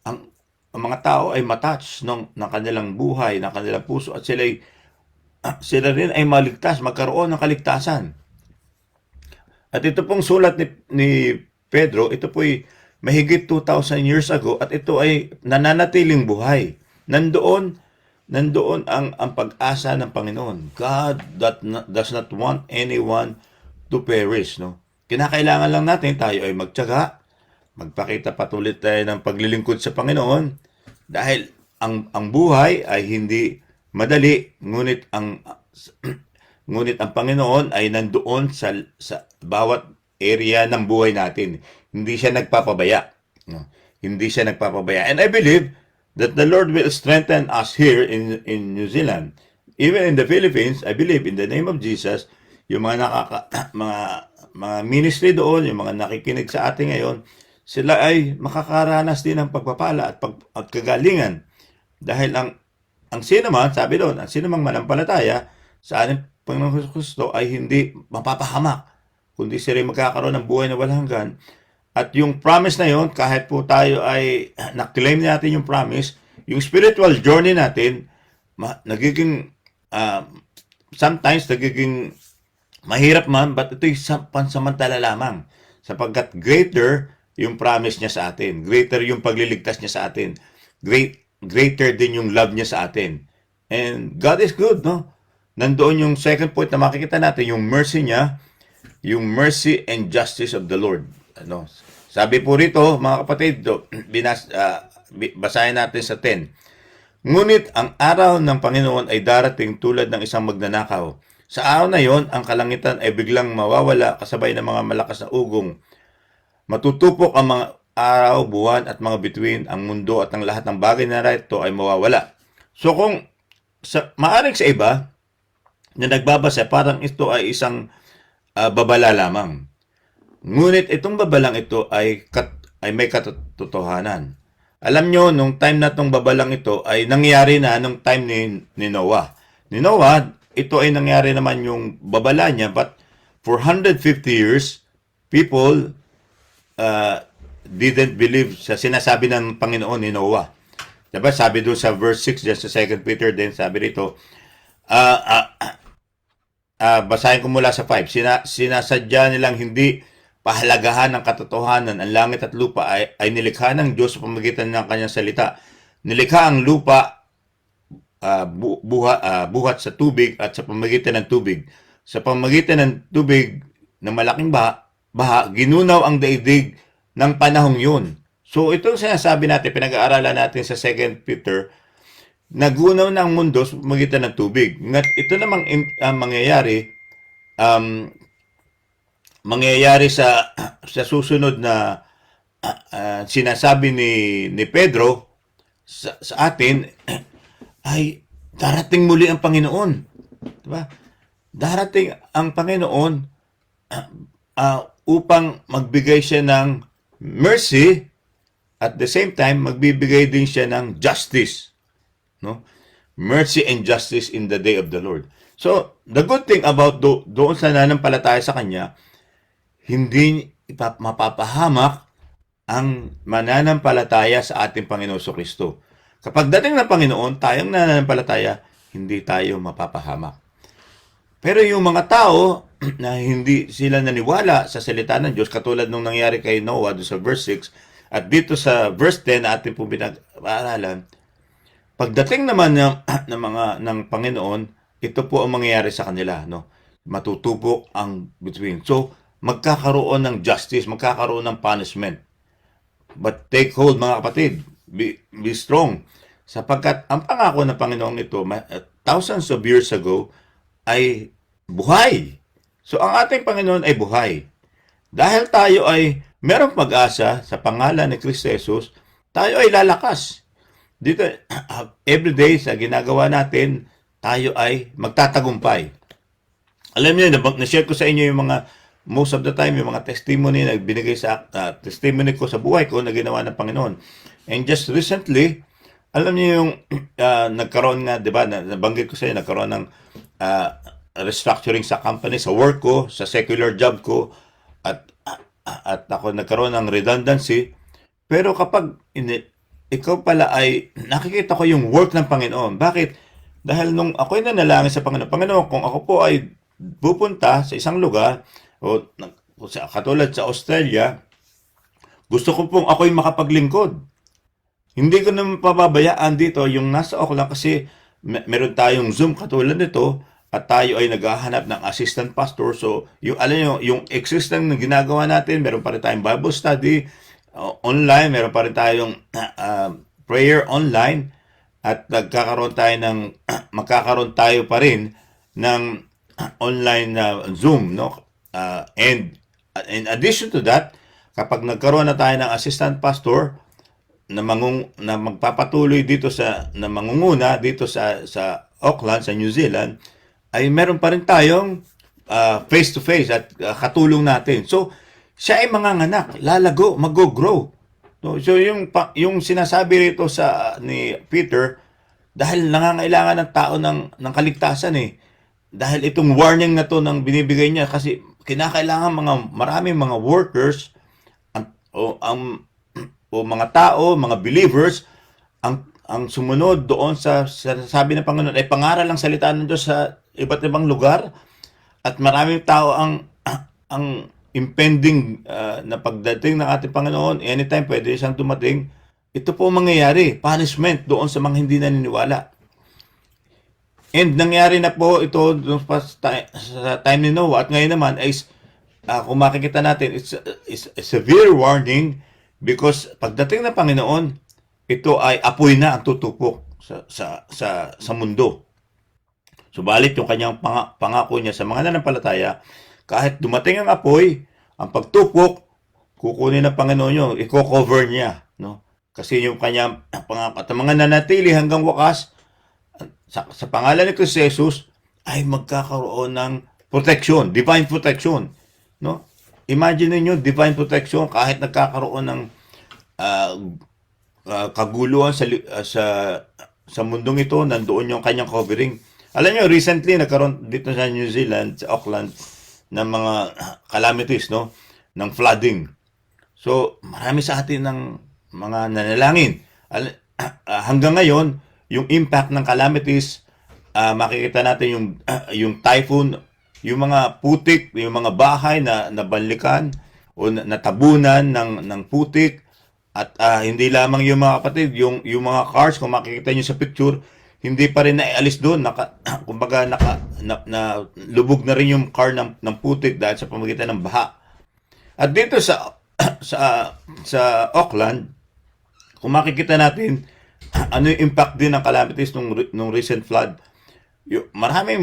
Ang mga tao ay matouch ng kanilang buhay, ng kanilang puso at sila rin ay maligtas, magkaroon ng kaligtasan. At ito pong sulat ni Pedro, ito po'y mahigit 2,000 years ago at ito ay nananatiling buhay. Nandoon ang pag-asa ng Panginoon. God does not want anyone to perish. No? Kinakailangan lang natin tayo ay magtiyaga, magpakita patuloy tayo ng paglilingkod sa Panginoon dahil ang buhay ay hindi madali, ngunit ang Panginoon ay nandoon sa bawat area ng buhay natin. Hindi siya nagpapabaya. No? Hindi siya nagpapabaya. And I believe that the Lord will strengthen us here in New Zealand. Even in the Philippines, I believe in the name of Jesus, yung mga ministry doon, yung mga nakikinig sa atin ngayon, sila ay makakaranas din ng pagpapala at kagalingan. Dahil ang sino man, sabi doon, ang sino mang manampalataya sa ating Panginoong Kristo ay hindi mapapahamak, kundi sila magkakaroon ng buhay na walang hanggan. At yung promise na yon, kahit po tayo ay na-claim natin yung promise, yung spiritual journey natin, nagiging, sometimes nagiging mahirap man, but ito'y pansamantala lamang. Sapagkat greater yung promise niya sa atin. Greater yung pagliligtas niya sa atin. Greater din yung love niya sa atin. And God is good, no? Nandoon yung second point na makikita natin, yung mercy niya, yung mercy and justice of the Lord. Ano? Sabi po rito, mga kapatid, basahin natin sa 10. Ngunit ang araw ng Panginoon ay darating tulad ng isang magnanakaw. Sa araw na yon, ang kalangitan ay biglang mawawala kasabay ng mga malakas na ugong. Matutupok ang araw, buwan at mga bituin, ang mundo at ang lahat ng bagay na narito ay mawawala. So kung maaring sa iba na nagbabasa, parang ito ay isang babala lamang. Ngunit itong babalang ito ay may katotohanan. Alam nyo, nung time na itong babalang ito ay nangyari na nung time ni Noah. Ni Noah, ito ay nangyari naman yung babala niya, but for 150 years, people didn't believe sa sinasabi ng Panginoon ni Noah. Diba? Sabi doon sa verse 6 dyan sa 2 Peter din, sabi rito, basahin ko mula sa 5, sinasadya nilang hindi pahalagahan ng katotohanan, ang langit at lupa ay nilikha ng Diyos sa pamamagitan ng kanyang salita. Nilikha ang lupa buhat sa tubig at sa pamamagitan ng tubig. Sa pamamagitan ng tubig ng malaking baha, ginunaw ang daigdig ng panahong yun. So itong sinasabi natin, pinag-aaralan natin sa 2 Peter, nagunaw na ang mundo sa pamamagitan ng tubig. Ngat ito namang mangyayari sa susunod na sinasabi ni Pedro sa atin ay darating muli ang Panginoon. Diba? Darating ang Panginoon upang magbigay siya ng mercy, at the same time magbibigay din siya ng justice. No? Mercy and justice in the day of the Lord. So, the good thing about doon sa nananampalataya sa Kanya, hindi mapapahamak ang mananampalataya sa ating Panginoon Kristo. Kapag dating ng Panginoon, tayong nananampalataya, hindi tayo mapapahamak. Pero yung mga tao na hindi sila naniwala sa salita ng Diyos, katulad nung nangyari kay Noah doon sa verse 6, at dito sa verse 10 na ating pong pinag-aaralan, pagdating naman ng Panginoon, ito po ang mangyayari sa kanila. No? Matutupok ang between. So, magkakaroon ng justice, magkakaroon ng punishment. But take hold, mga kapatid. Be strong. Sapagkat ang pangako ng Panginoon ito, thousands of years ago, ay buhay. So, ang ating Panginoon ay buhay. Dahil tayo ay merong pag-asa sa pangalan ni Kristo Jesus, tayo ay lalakas. Dito, everyday sa ginagawa natin, tayo ay magtatagumpay. Alam niyo, na-share ko sa inyo yung mga, most of the time, yung mga testimony na binigay sa testimony ko sa buhay ko na ginawa ng Panginoon. And just recently, alam niyo yung nagkaroon nga, di ba, nabanggit ko sa inyo, nagkaroon ng restructuring sa company, sa work ko, sa secular job ko, at ako nagkaroon ng redundancy. Pero kapag ikaw pala ay nakikita ko yung work ng Panginoon. Bakit? Dahil nung ako'y nanalangin sa Panginoon, Panginoon, kung ako po ay pupunta sa isang lugar, o katulad sa Australia, gusto ko pong ako'y makapaglingkod. Hindi ko naman pababayaan dito yung nasa Auckland kasi meron tayong Zoom katulad nito at tayo ay naghahanap ng assistant pastor. So, yung existing na ginagawa natin, meron pa rin tayong Bible study online, meron pa rin tayong prayer online, at magkakaroon tayo pa rin ng online Zoom, no? And in addition to that, kapag nagkaroon na tayo ng assistant pastor na magpapatuloy dito na mangunguna dito sa Auckland, sa New Zealand, ay meron pa rin tayong face to face at katulong natin. So, siya ay manganganak, lalago, mag-grow. So yung sinasabi rito ni Peter, dahil nangangailangan ng tao ng kaligtasan Dahil itong warning na to nang binibigay niya kasi kinakailangan maraming mga workers o mga tao, mga believers ang sumunod doon sa sabi ng Panginoon ay pangaral ang salita ng Diyos sa iba't ibang lugar, at maraming tao ang impending na pagdating ng ating Panginoon, anytime pwede siyang dumating. Ito po mangyayari, punishment doon sa mga hindi naniniwala. And nangyari na po ito sa time ni Noah, at ngayon naman ay kung makikita natin, it's a severe warning because pagdating ng Panginoon, ito ay apoy na ang tutupok sa mundo. Subalit yung kanyang pangako niya sa mga nanampalataya, kahit dumating ang apoy, ang pagtupok, kukunin ng Panginoon yun, i-cover niya, no? Kasi yung kanyang pangako at ang mga nanatili hanggang wakas sa pangalan ni Kristo Jesus ay magkakaroon ng protection, divine protection, no? Imagine niyo divine protection kahit nagkakaroon ng ah, kaguluhan sa mundong ito, nandoon yung kanyang covering. Alam niyo, recently nagkaroon dito sa New Zealand, sa Auckland, ng mga calamities, no? Ng flooding. So, marami sa atin ng mga nanalangin. Hanggang ngayon, yung impact ng calamities, makikita natin yung typhoon, yung mga putik, yung mga bahay na nabanlikan o natabunan ng putik. At hindi lamang yung mga kapatid, yung mga cars, kung makikita nyo sa picture, hindi pa rin naialis doon. Kumbaga, lubog na rin yung car ng putik dahil sa pamagitan ng baha. At dito sa Auckland, kung makikita natin, ano yung impact din ng calamities nung recent flood, maraming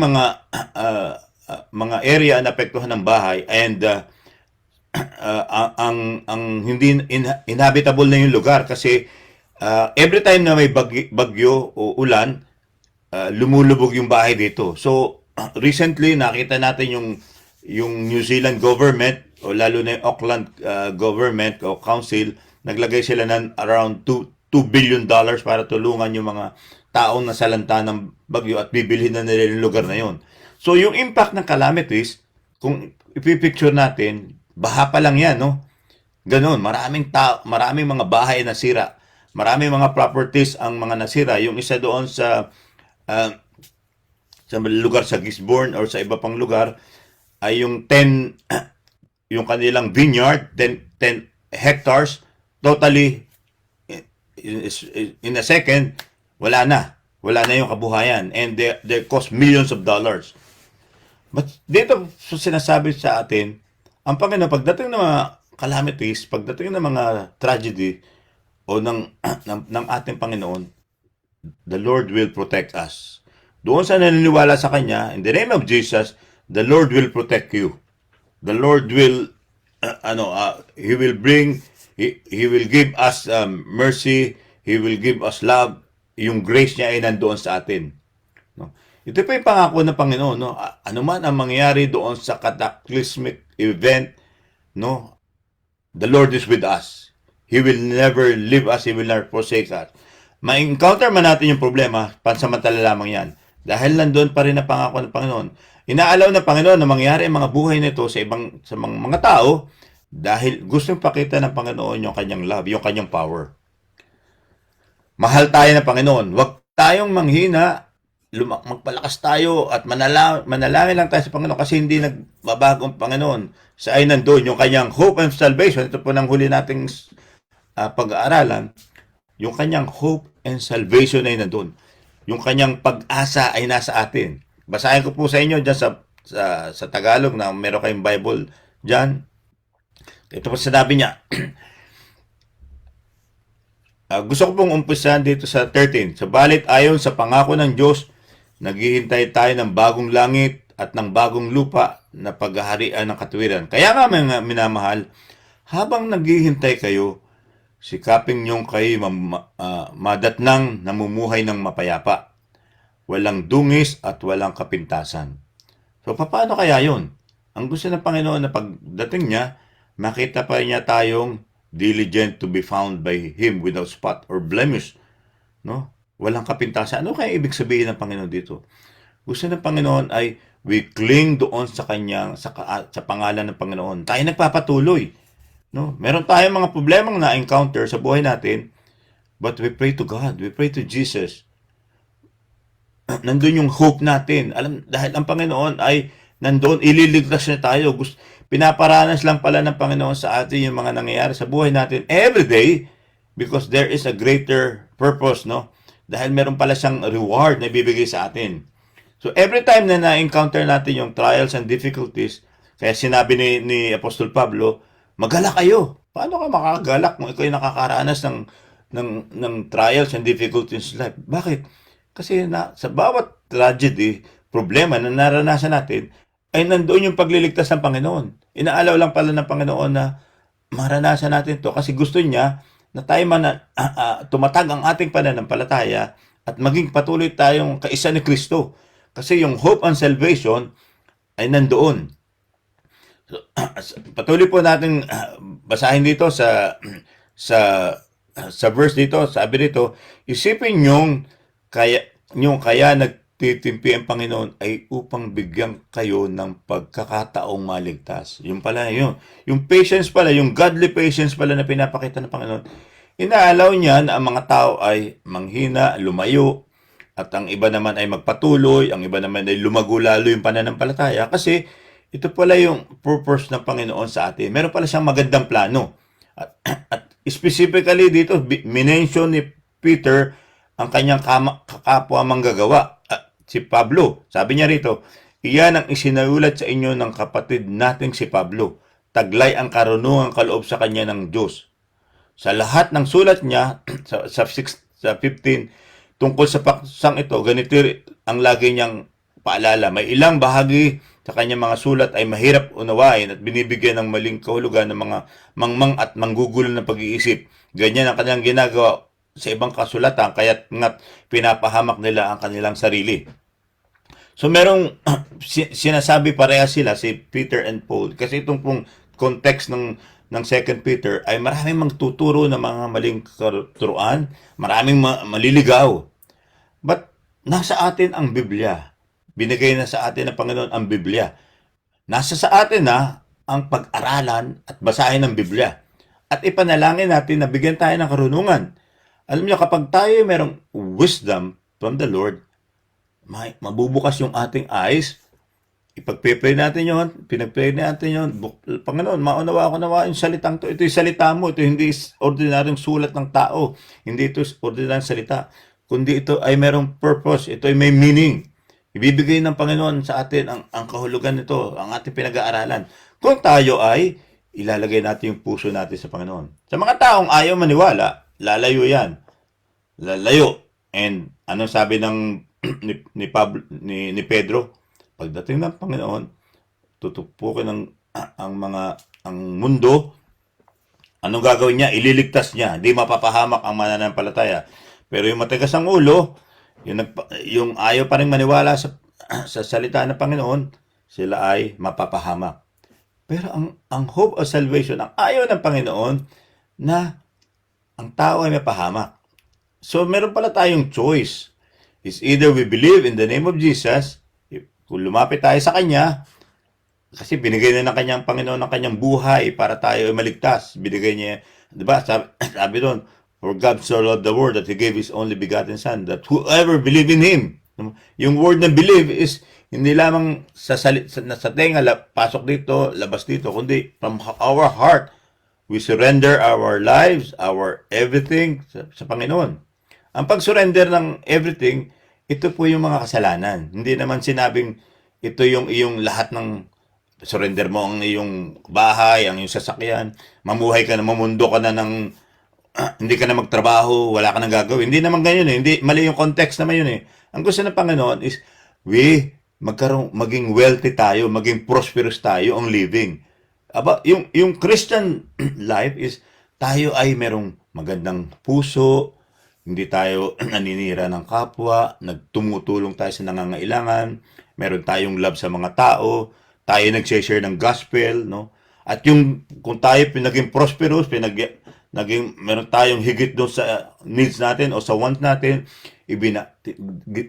mga area na apektuhan ng bahay and ang hindi inhabitable na yung lugar kasi every time na may bagyo o ulan, lumulubog yung bahay dito. So recently nakita natin yung New Zealand government o lalo na yung Auckland government o council, naglagay sila ng around $2 billion para tulungan yung mga taong nasalanta ng bagyo at bibilhin na nila yung lugar na yon. So yung impact ng calamities, kung ipipicture natin, baha pa lang yan, no? Ganon, maraming mga bahay na sira, maraming mga properties ang mga nasira. Yung isa doon sa lugar sa Gisborne or sa iba pang lugar ay yung yung kanilang vineyard, 10 hectares, totally in a second, wala na yung kabuhayan and they cost millions of dollars. But dito sinasabi sa atin, ang Panginoon, pagdating ng mga calamities, pagdating ng mga tragedy o ng ating Panginoon, the Lord will protect us. Doon sa naniniwala sa Kanya, in the name of Jesus, the Lord will protect you. The Lord will, He will give us mercy, He will give us love, yung grace niya ay nandoon sa atin. No? Ito pa yung pangako ng Panginoon, no? Ano man ang mangyari doon sa cataclysmic event, no? The Lord is with us. He will never leave us, He will never forsake us. Ma-encounter man natin yung problema, pansamantala lamang yan. Dahil nandoon pa rin ang pangako ng Panginoon. Inaalaw ng Panginoon na mangyari ang mga buhay nito sa mga tao dahil gustong pakita ng Panginoon yung kanyang love, yung kanyang power. Mahal tayo ng Panginoon. Huwag tayong manghina, magpalakas tayo at manalangin lang tayo sa Panginoon kasi hindi nagbabago ang Panginoon. Sa ay nandoon yung kanyang hope and salvation. Ito po nang huli nating pag-aaralan. Yung kanyang hope and salvation ay nandoon. Yung kanyang pag-asa ay nasa atin. Basahin ko po sa inyo dyan sa Tagalog na meron kayong Bible dyan. Ito po sinabi niya. Gusto ko pong umpisahan dito sa 13. Sabalit ayon sa pangako ng Diyos, naghihintay tayo ng bagong langit at ng bagong lupa na paghaharian ng katuwiran. Kaya nga mga minamahal, habang naghihintay kayo, sikaping niyong kayo madatnang namumuhay ng mapayapa, walang dungis at walang kapintasan. So, paano kaya yun? Ang gusto ng Panginoon na pagdating niya, makita pa niya tayong diligent to be found by Him without spot or blemish. No? Walang kapintasan. Ano kaya ibig sabihin ng Panginoon dito? Gusto ng Panginoon ay we cling doon sa Kanyang, sa pangalan ng Panginoon. Tayo nagpapatuloy. No? Meron tayong mga problemang na-encounter sa buhay natin, but we pray to God. We pray to Jesus. Nandun yung hope natin. Dahil ang Panginoon ay nandun, ililigtas na tayo. Pinaparanas lang pala ng Panginoon sa atin yung mga nangyayari sa buhay natin every day because there is a greater purpose, no? Dahil meron pala siyang reward na ibibigay sa atin. So every time na na-encounter natin yung trials and difficulties, kaya sinabi ni Apostol Pablo, magalak kayo. Paano ka makakagalak kung ikaw ay nakakaranas ng trials and difficulties in life? Bakit? Kasi sa bawat tragedy, problema na naranasan natin, ay nandoon yung pagliligtas ng Panginoon. Inaalaw lang pala ng Panginoon na maranasan natin to kasi gusto niya na tayo tumatag ang ating pananampalataya at maging patuloy tayong kaisa ni Kristo. Kasi yung hope and salvation ay nandoon. So, patuloy po natin basahin dito sa sa verse dito, sabi dito, isipin kaya nagtitimpi ang Panginoon ay upang bigyan kayo ng pagkakataong maligtas. Yung pala yun. Yung patience pala, yung godly patience pala na pinapakita ng Panginoon, inaalaw niya na ang mga tao ay manghina, lumayo, at ang iba naman ay magpatuloy, ang iba naman ay lumago lalo yung pananampalataya kasi ito pala yung purpose ng Panginoon sa atin. Meron pala siyang magandang plano. At specifically dito, minention ni Peter ang kanyang kakapwa manggagawa, si Pablo. Sabi niya rito, iyan ang isinulat sa inyo ng kapatid nating si Pablo. Taglay ang karunungang kaloob sa kanya ng Diyos. Sa lahat ng sulat niya, sa 15, tungkol sa paksang ito, ganito ang lagi niyang paalala. May ilang bahagi sa kanyang mga sulat ay mahirap unawain at binibigyan ng maling kahulugan ng mga mangmang at manggugulo ng pag-iisip. Ganyan ang kanilang ginagawa sa ibang kasulatan, kaya't nga't pinapahamak nila ang kanilang sarili. So merong sinasabi pareha sila, si Peter and Paul, kasi itong pong context ng 2 Peter ay maraming magtuturo ng mga maling katuruan, maraming maliligaw. But nasa atin ang Biblia. Binigay na sa atin ng Panginoon ang Biblia. Nasa sa atin na ang pag-aralan at basahin ng Biblia. At ipanalangin natin na bigyan tayo ng karunungan. Alam niyo, kapag tayo merong wisdom from the Lord, mabubukas yung ating eyes. Ipag-pray natin yun, pinag-pray natin yun. Panginoon, maunawa ako nawa yung salitang to. Ito yung salita mo. Ito hindi ordinaryong sulat ng tao. Hindi ito ordinaryong salita. Kundi ito ay merong purpose. Ito ay may meaning. Ibibigay ng Panginoon sa atin ang kahulugan nito, ang ating pinag-aaralan. Kung tayo ay ilalagay natin yung puso natin sa Panginoon. Sa mga taong ayaw maniwala, lalayo yan. Lalayo. And anong sabi ng ni Pedro? Pagdating ng Panginoon, tutupukin ang mundo. Anong gagawin niya? Ililigtas niya. Hindi mapapahamak ang mananampalataya. Pero yung matigas ang ulo, yung ayaw pa rin maniwala sa salita ng Panginoon, sila ay mapapahamak. Pero ang hope of salvation, ang ayaw ng Panginoon na ang tao ay mapahamak. So meron pala tayong choice. It's either we believe in the name of Jesus, kung lumapit tayo sa Kanya, kasi binigay na ng Kanyang Panginoon ang Kanyang buhay para tayo ay maligtas. Binigay niya, di ba? Sabi doon, for God so loved the world that He gave His only begotten Son, that whoever believe in Him. Yung word na believe is hindi lamang sa tenga, pasok dito, labas dito, kundi from our heart, we surrender our lives, our everything sa Panginoon. Ang pag-surrender ng everything, ito po yung mga kasalanan. Hindi naman sinabing ito yung iyong lahat ng surrender mo ang iyong bahay, ang iyong sasakyan, mamuhay ka na, mamundo ka na ng hindi ka na magtrabaho, wala ka nang gagawin. Hindi naman ganyan eh. Hindi, mali yung context naman yun eh. Ang gusto ng Panginoon is maging wealthy tayo, maging prosperous tayo ang living. Yung Christian life is tayo ay merong magandang puso, hindi tayo naninira ng kapwa, nagtumutulong tayo sa nangangailangan, meron tayong love sa mga tao, tayo nag-share ng gospel, no? At kung tayo naging prosperous, meron tayong higit doon sa needs natin o sa wants natin,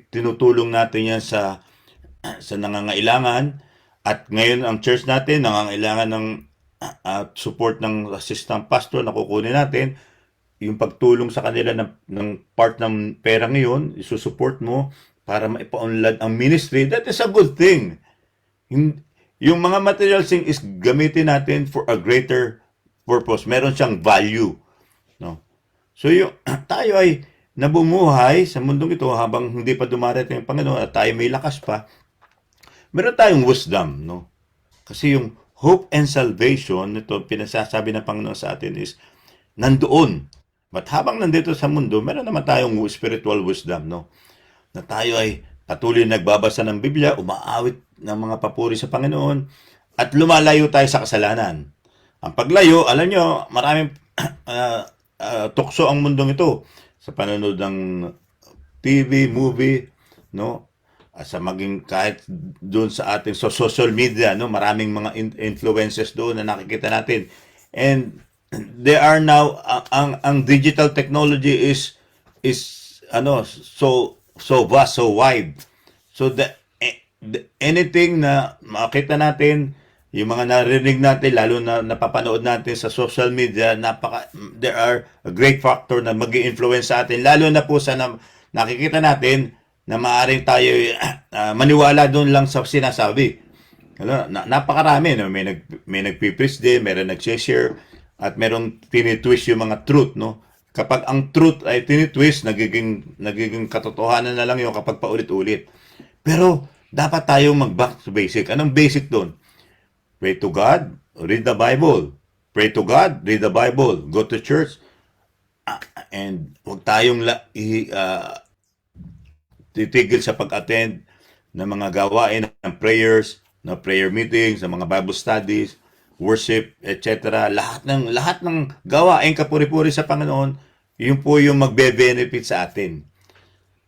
tinutulong natin yan sa nangangailangan. At ngayon ang church natin nangangailangan ng support ng assistant pastor na kukunin natin. Yung pagtulong sa kanila ng part ng pera ngayon, isusupport mo para maipa-unlad ang ministry, that is a good thing. Yung mga material thing is gamitin natin for a greater purpose. Meron siyang value. No? So tayo ay nabumuhay sa mundong ito habang hindi pa dumarating ang Panginoon at tayo may lakas pa. Meron tayong wisdom. No? Kasi yung hope and salvation, ito pinasasabi ng Panginoon sa atin is nandoon. But habang nandito sa mundo, meron naman tayong spiritual wisdom, no? Na tayo ay patuloy nagbabasa ng Biblia, umaawit ng mga papuri sa Panginoon, at lumalayo tayo sa kasalanan. Ang paglayo, alam nyo, maraming tukso ang mundong ito sa panonood ng TV, movie, no? Sa maging kahit doon sa ating social media, no? Maraming mga influences doon na nakikita natin. And there are now ang digital technology is so vast, so wide. So anything na makita natin, yung mga narinig natin, lalo na napapanood natin sa social media, there are a great factor na mag-i-influence sa atin, lalo na po sa nakikita natin na maaaring tayo maniwala doon lang sa sinasabi. Napakarami, no? May nagpipreach din, meron nag-share, at merong tinitwist yung mga truth, no? Kapag ang truth ay tinitwist, nagiging katotohanan na lang yung kapag paulit-ulit. Pero dapat tayong mag-back to basic. Anong basic doon? Pray to God, read the Bible. Pray to God, read the Bible. Go to church. And huwag tayong titigil sa pag-attend ng mga gawain ng prayers, na prayer meetings, ng mga Bible studies, worship, etc. Lahat ng gawain kapuri-puri sa Panginoon, yun po yung magbe-benefit sa atin.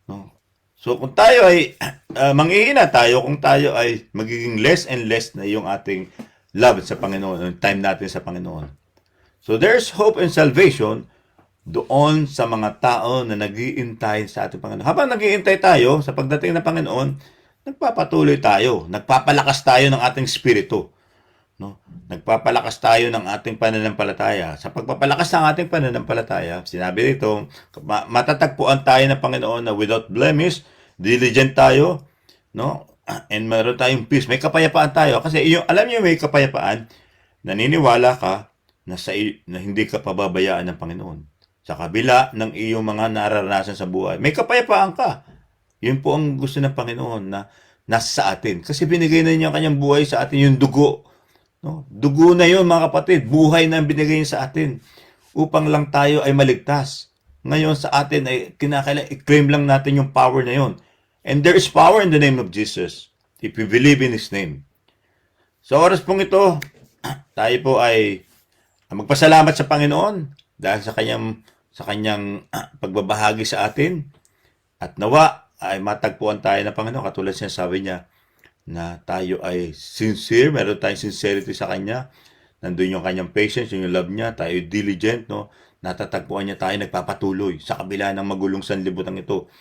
No? So kung tayo ay manghihina tayo, kung tayo ay magiging less and less na yung ating love sa Panginoon, yung time natin sa Panginoon. So there's hope and salvation doon sa mga tao na nag-iintay sa ating Panginoon. Habang nag-iintay tayo sa pagdating ng Panginoon, nagpapatuloy tayo, nagpapalakas tayo ng ating spirito. No? Nagpapalakas tayo ng ating pananampalataya. Sa pagpapalakas ng ating pananampalataya, sinabi dito, matatagpuan tayo ng Panginoon na without blemish, diligent tayo, no? And meron tayong peace. May kapayapaan tayo. Kasi alam niyo, may kapayapaan, naniniwala ka na hindi ka pababayaan ng Panginoon. Sa kabila ng iyong mga nararanasan sa buhay, may kapayapaan ka. Yun po ang gusto ng Panginoon na nasa atin. Kasi binigay na niya ang kanyang buhay sa atin, yung dugo. No? Dugo na yun, mga kapatid. Buhay na binigay niya sa atin upang lang tayo ay maligtas. Ngayon sa atin ay kinakailangan i-claim lang natin yung power na yun. And there is power in the name of Jesus if we believe in His name. Sa oras pong ito, tayo po ay magpasalamat sa Panginoon dahil sa kanyang pagbabahagi sa atin. At nawa ay matagpuan tayo ng Panginoon. Katulad siya sabi niya na tayo ay sincere, meron tayong sincerity sa Kanya. Nandun yung kanyang patience, yung love niya, tayo diligent, no? Natatagpuan niya tayo nagpapatuloy sa kabila ng magulong sanlibutan ito.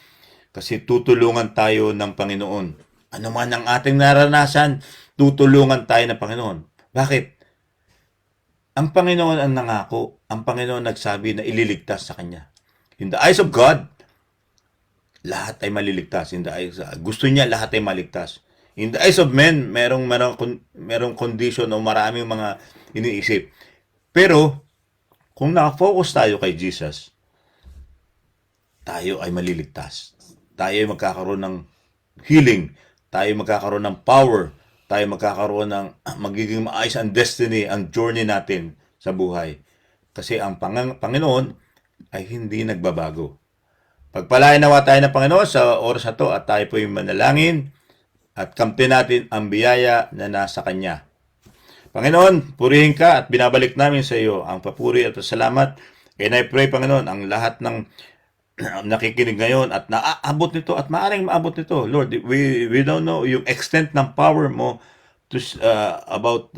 Kasi tutulungan tayo ng Panginoon. Ano man ang ating naranasan, tutulungan tayo ng Panginoon. Bakit? Ang Panginoon ang nangako. Ang Panginoon nagsabi na ililigtas sa Kanya. In the eyes of God, lahat ay maliligtas. In the eyes, gusto niya lahat ay maligtas. In the eyes of men, merong condition o maraming mga iniisip. Pero, kung nakafocus tayo kay Jesus, tayo ay maliligtas. Tayo ay magkakaroon ng healing. Tayo ay magkakaroon ng power. Tayo magkakaroon ng magiging maayos ang destiny, ang journey natin sa buhay. Kasi ang Panginoon ay hindi nagbabago. Pagpalain nawa tayo ng Panginoon sa oras na to at tayo po yung manalangin at kamtin natin ang biyaya na nasa Kanya. Panginoon, purihin ka at binabalik namin sa iyo ang papuri at salamat. And I pray, Panginoon, ang lahat ng nakikinig ngayon at naaabot nito at maaaring maabot nito. Lord, we don't know yung extent ng power mo to, about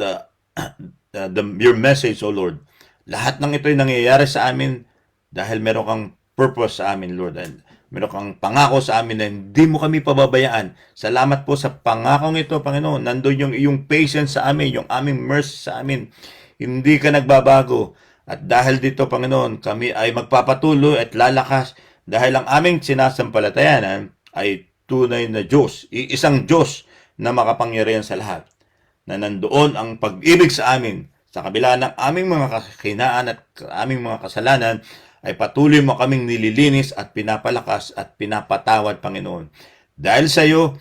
your message, O Lord. Lahat ng ito ay nangyayari sa amin dahil meron kang purpose sa amin, Lord. And meron kang pangako sa amin na hindi mo kami pababayaan. Salamat po sa pangakong ito, Panginoon. Nandun yung iyong patience sa amin, yung aming mercy sa amin. Hindi ka nagbabago. At dahil dito, Panginoon, kami ay magpapatuloy at lalakas dahil ang aming sinasampalatayanan ay tunay na Diyos. Isang Diyos na makapangyarihan sa lahat. Na nandoon ang pag-ibig sa amin sa kabila ng aming mga kahinaan at aming mga kasalanan ay patuloy mo kaming nililinis at pinapalakas at pinapatawad, Panginoon. Dahil sa iyo,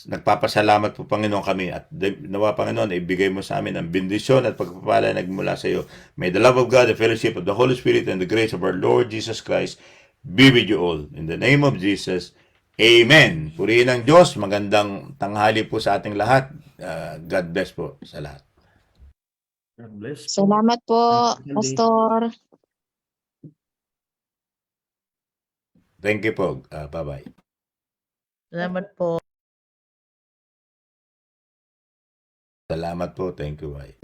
nagpapasalamat po, Panginoon, kami at nawa, Panginoon, ibigay mo sa amin ang bendisyon at pagpapala nagmula sa iyo. May the love of God, the fellowship of the Holy Spirit, and the grace of our Lord Jesus Christ be with you all. In the name of Jesus, Amen. Purihin ng Diyos. Magandang tanghali po sa ating lahat. God bless po sa lahat. God bless po. Salamat po, Thank you, Candy. Pastor. Thank you po. Bye-bye. Salamat po. Salamat po. Thank you. Bye.